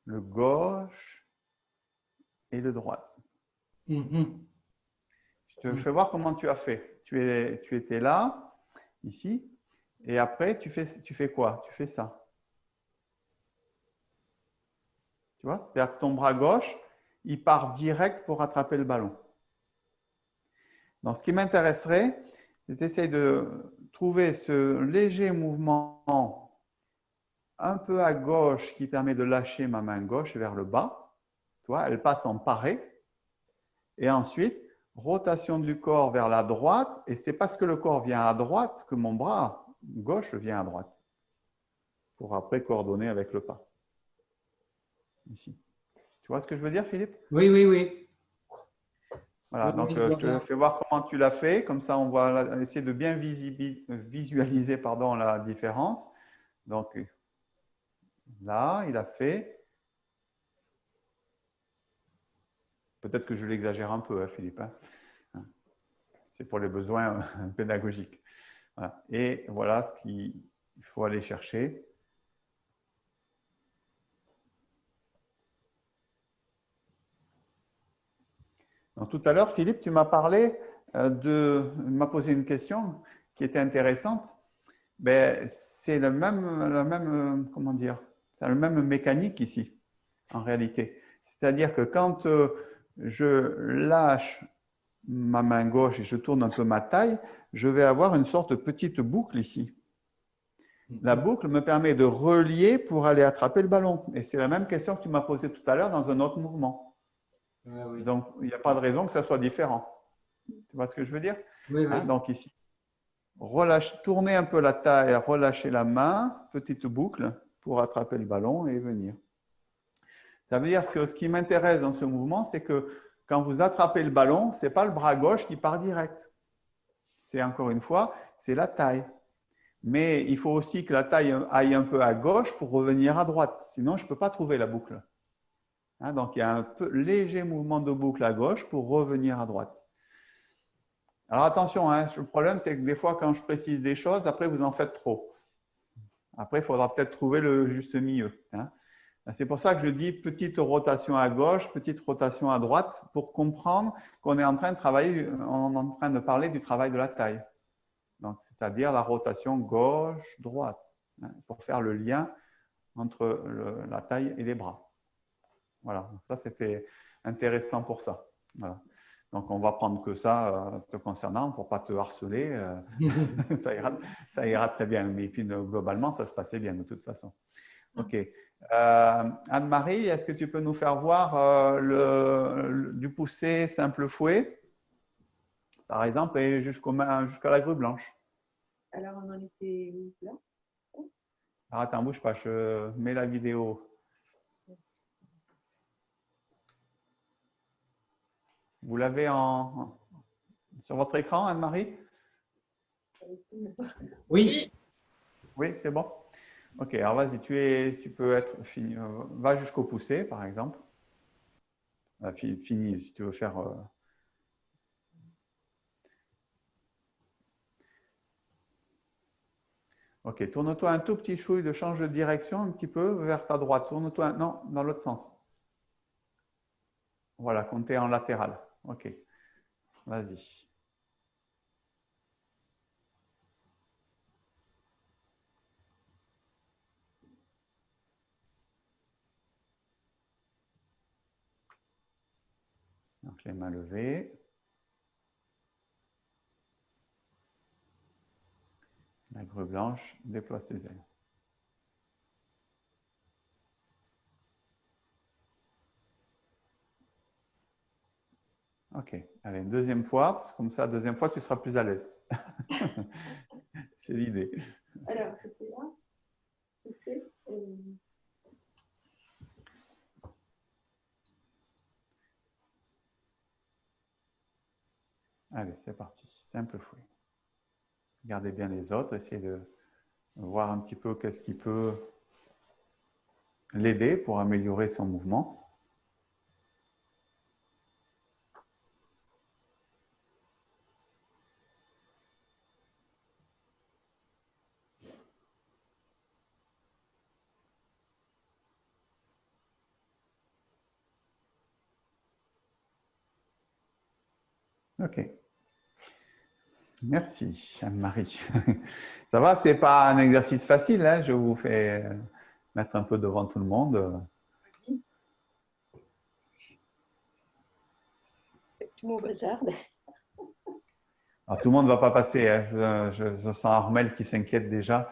le gauche et le droite. Je te fais voir comment tu as fait. Tu étais là, ici, et après, tu fais quoi? Tu fais ça. Tu vois? C'est-à-dire que ton bras gauche, il part direct pour attraper le ballon. Donc, ce qui m'intéresserait, c'est d'essayer de trouver ce léger mouvement un peu à gauche qui permet de lâcher ma main gauche vers le bas. Tu vois, elle passe en paré. Et ensuite, rotation du corps vers la droite. Et c'est parce que le corps vient à droite que mon bras gauche vient à droite. Pour après coordonner avec le pas. Ici. Tu vois ce que je veux dire, Philippe? Oui, oui, oui. Voilà, Oui, donc oui, je te fais voir comment tu l'as fait. Comme ça, on va essayer de bien visualiser la différence. Donc là, il a fait. Peut-être que je l'exagère un peu, hein, Philippe. Hein. C'est pour les besoins pédagogiques. Voilà. Et voilà ce qu'il faut aller chercher. Donc, tout à l'heure, Philippe, tu m'as parlé m'as posé une question qui était intéressante. Ben, c'est comment dire, c'est le même mécanique ici, en réalité. C'est-à-dire que quand je lâche ma main gauche et je tourne un peu ma taille, je vais avoir une sorte de petite boucle ici. La boucle me permet de relier pour aller attraper le ballon. Et c'est la même question que tu m'as posée tout à l'heure dans un autre mouvement. Ah, oui. Donc, il n'y a pas de raison que ça soit différent. Tu vois ce que je veux dire? Oui, oui. Hein, donc ici, tourner un peu la taille, relâcher la main, petite boucle pour attraper le ballon et venir. Ça veut dire que ce qui m'intéresse dans ce mouvement, c'est que quand vous attrapez le ballon, ce n'est pas le bras gauche qui part direct. C'est encore une fois, c'est la taille. Mais il faut aussi que la taille aille un peu à gauche pour revenir à droite. Sinon, je ne peux pas trouver la boucle. Hein, donc, il y a un léger mouvement de boucle à gauche pour revenir à droite. Alors, attention, hein, le problème, c'est que des fois, quand je précise des choses, après, vous en faites trop. Après, il faudra peut-être trouver le juste milieu. Hein. C'est pour ça que je dis petite rotation à gauche, petite rotation à droite, pour comprendre qu'on est en train de travailler, on est en train de parler du travail de la taille. Donc, c'est-à-dire la rotation gauche-droite, hein, pour faire le lien entre la taille et les bras. Voilà, ça c'était intéressant pour ça. Voilà. Donc, on va prendre que ça te concernant pour ne pas te harceler. Ça ira très bien. Mais puis, globalement, ça se passait bien de toute façon. OK. Anne-Marie, est-ce que tu peux nous faire voir du poussé simple fouet, par exemple, et jusqu'à la grue blanche? Alors, on en était où là? Alors, attends, bouge pas, je mets la vidéo. Vous l'avez sur votre écran, Anne-Marie? Oui. Oui, c'est bon. OK, alors vas-y, tu peux être fini. Va jusqu'au poussé, par exemple. Fini, si tu veux faire. OK, tourne-toi un tout petit chouille, change de direction un petit peu vers ta droite. Tourne-toi, non, dans l'autre sens. Voilà, quand tu es en latéral. OK, vas-y. Donc, les mains levées. La grue blanche déploie ses ailes. OK, allez, une deuxième fois, parce que comme ça, deuxième fois, tu seras plus à l'aise. C'est l'idée. Alors, c'était là. C'était, Allez, c'est parti. Simple fouet. Regardez bien les autres. Essayez de voir un petit peu qu'est-ce qui peut l'aider pour améliorer son mouvement. Ok. Merci, Anne-Marie. Ça va, c'est pas un exercice facile, hein? Je vous fais mettre un peu devant tout le monde. Tout mon bazar. Alors, tout le monde ne va pas passer, hein. Je sens Armel qui s'inquiète déjà.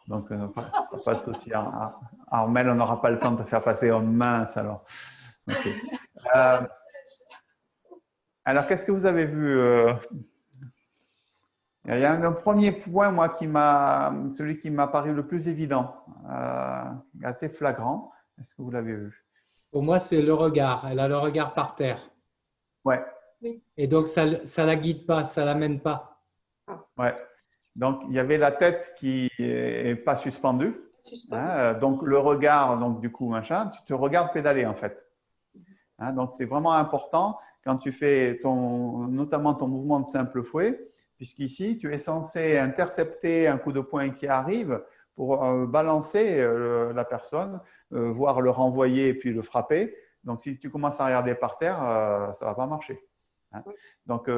Donc, pas de souci. Armel, on n'aura pas le temps de te faire passer. Oh mince alors. Ok. Alors, qu'est-ce que vous avez vu? Il y a un premier point, moi, celui qui m'a paru le plus évident, assez flagrant. Est-ce que vous l'avez vu? Pour moi, c'est le regard. Elle a le regard par terre. Ouais. Et donc, ça ne la guide pas, ça ne l'amène pas. Ouais. Donc, il y avait la tête qui n'est pas suspendue. Hein, donc, le regard, donc du coup, machin, tu te regardes pédaler en fait. Hein, donc, c'est vraiment important quand tu fais notamment ton mouvement de simple fouet, puisqu'ici, tu es censé intercepter un coup de poing qui arrive pour balancer la personne, voire le renvoyer et puis le frapper. Donc, si tu commences à regarder par terre, ça ne va pas marcher. Hein. Donc,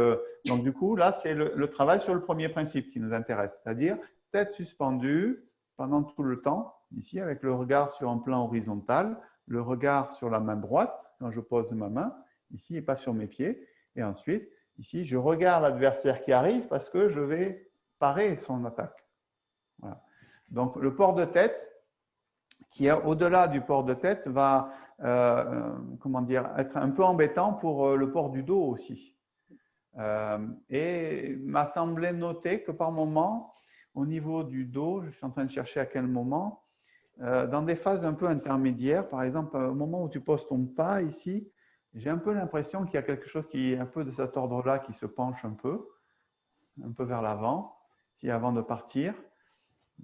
du coup, là, c'est le travail sur le premier principe qui nous intéresse, c'est-à-dire tête suspendue pendant tout le temps, ici, avec le regard sur un plan horizontal, le regard sur la main droite quand je pose ma main, ici, et pas sur mes pieds. Et ensuite, ici, je regarde l'adversaire qui arrive parce que je vais parer son attaque. Voilà. Donc, le port de tête, qui est au-delà du port de tête, va comment dire, être un peu embêtant pour le port du dos aussi. Et m'a semblé noter que par moment, au niveau du dos, je suis en train de chercher à quel moment, dans des phases un peu intermédiaires, par exemple, au moment où tu poses ton pas ici, j'ai un peu l'impression qu'il y a quelque chose qui est un peu de cet ordre-là, qui se penche un peu vers l'avant, avant de partir.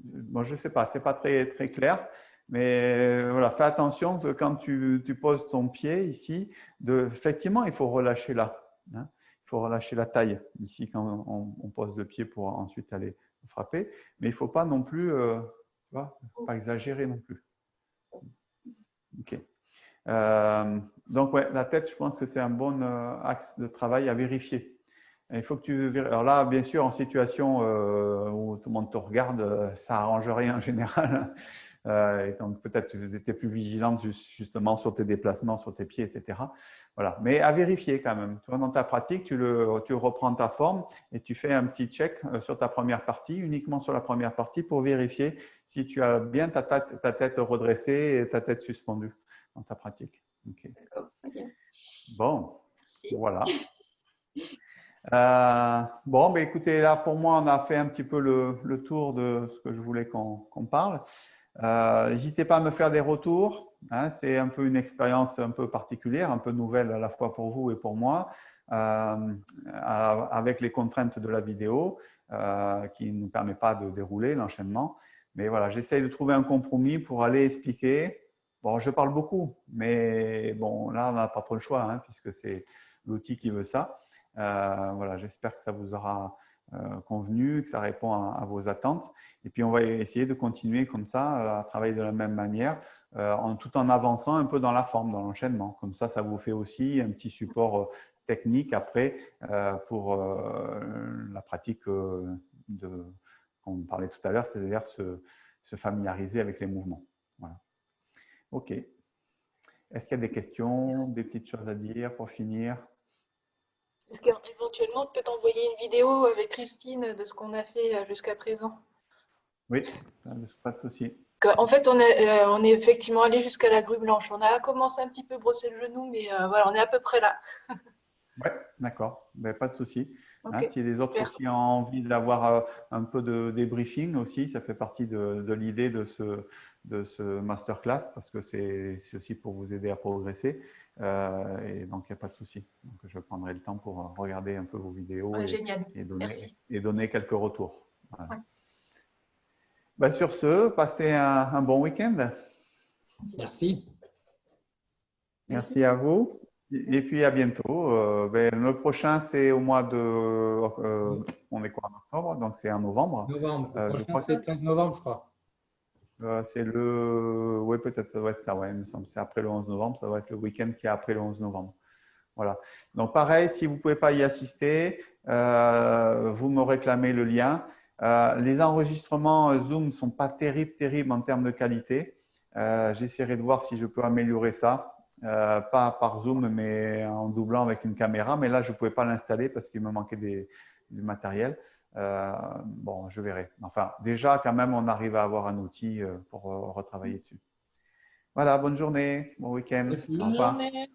Moi, je ne sais pas, ce n'est pas très, très clair, mais voilà, fais attention que quand tu poses ton pied ici, effectivement, il faut relâcher là. Hein. Il faut relâcher la taille ici quand on pose le pied pour ensuite aller frapper, mais il ne faut pas non plus, pas exagérer non plus. Ok. Donc, ouais, la tête, je pense que c'est un bon axe de travail à vérifier. Il faut que tu vérifies. Alors là, bien sûr, en situation où tout le monde te regarde, ça n'arrange rien en général. Et donc, peut-être que tu étais plus vigilante justement sur tes déplacements, sur tes pieds, etc. Voilà. Mais à vérifier quand même. Tu vois, dans ta pratique, tu reprends ta forme et tu fais un petit check sur ta première partie, uniquement sur la première partie, pour vérifier si tu as bien ta tête redressée et ta tête suspendue dans ta pratique. Okay. D'accord, bien. Bon, Merci. voilà. Bon, ben écoutez, là pour moi, on a fait un petit peu le tour de ce que je voulais qu'on parle. N'hésitez pas à me faire des retours. Hein, c'est un peu une expérience un peu particulière, un peu nouvelle à la fois pour vous et pour moi, avec les contraintes de la vidéo qui ne nous permet pas de dérouler l'enchaînement. Mais voilà, j'essaye de trouver un compromis pour aller expliquer. Bon, je parle beaucoup, mais bon, là, on n'a pas trop le choix, hein, puisque c'est l'outil qui veut ça. Voilà, j'espère que ça vous aura convenu, que ça répond à vos attentes. Et puis, on va essayer de continuer comme ça, à travailler de la même manière, tout en avançant un peu dans la forme, dans l'enchaînement. Comme ça vous fait aussi un petit support technique après pour la pratique qu'on parlait tout à l'heure, c'est-à-dire se familiariser avec les mouvements. Voilà. OK. Est-ce qu'il y a des questions, des petites choses à dire pour finir? Est-ce qu'éventuellement, tu peux t'envoyer une vidéo avec Christine de ce qu'on a fait jusqu'à présent? Oui, pas de souci. En fait, on est effectivement allé jusqu'à la grue blanche. On a commencé un petit peu brosser le genou, mais voilà, on est à peu près là. Ouais, D'accord, ben, pas de souci. Ok. Hein, si les autres super. aussi ont envie d'avoir un peu de débriefing aussi, ça fait partie de l'idée de ce masterclass parce que c'est aussi pour vous aider à progresser. Et donc, il n'y a pas de souci. Donc, je prendrai le temps pour regarder un peu vos vidéos Ouais, génial. et Merci. donner quelques retours. Voilà. Ouais. Ben, sur ce, passez un bon week-end. Merci. Merci à vous. Et puis à bientôt. Ben, le prochain, c'est au mois de. On est quoi en octobre? Donc c'est en novembre. Novembre. Le Je prochain, crois c'est le 15 novembre, je crois. que c'est le. Oui, peut-être ça doit être ça. Ouais, il me semble. C'est après le 11 novembre. Ça doit être le week-end qui est après le 11 novembre. Voilà. Donc pareil, si vous ne pouvez pas y assister, vous me réclamez le lien. Les enregistrements Zoom ne sont pas terribles en termes de qualité. J'essaierai de voir si je peux améliorer ça. Pas par Zoom, mais en doublant avec une caméra. Mais là, je ne pouvais pas l'installer parce qu'il me manquait du matériel. Bon, je verrai. Enfin, déjà, quand même, on arrive à avoir un outil pour retravailler dessus. Voilà, bonne journée, bon week-end. Merci. Au Bonne revoir. journée.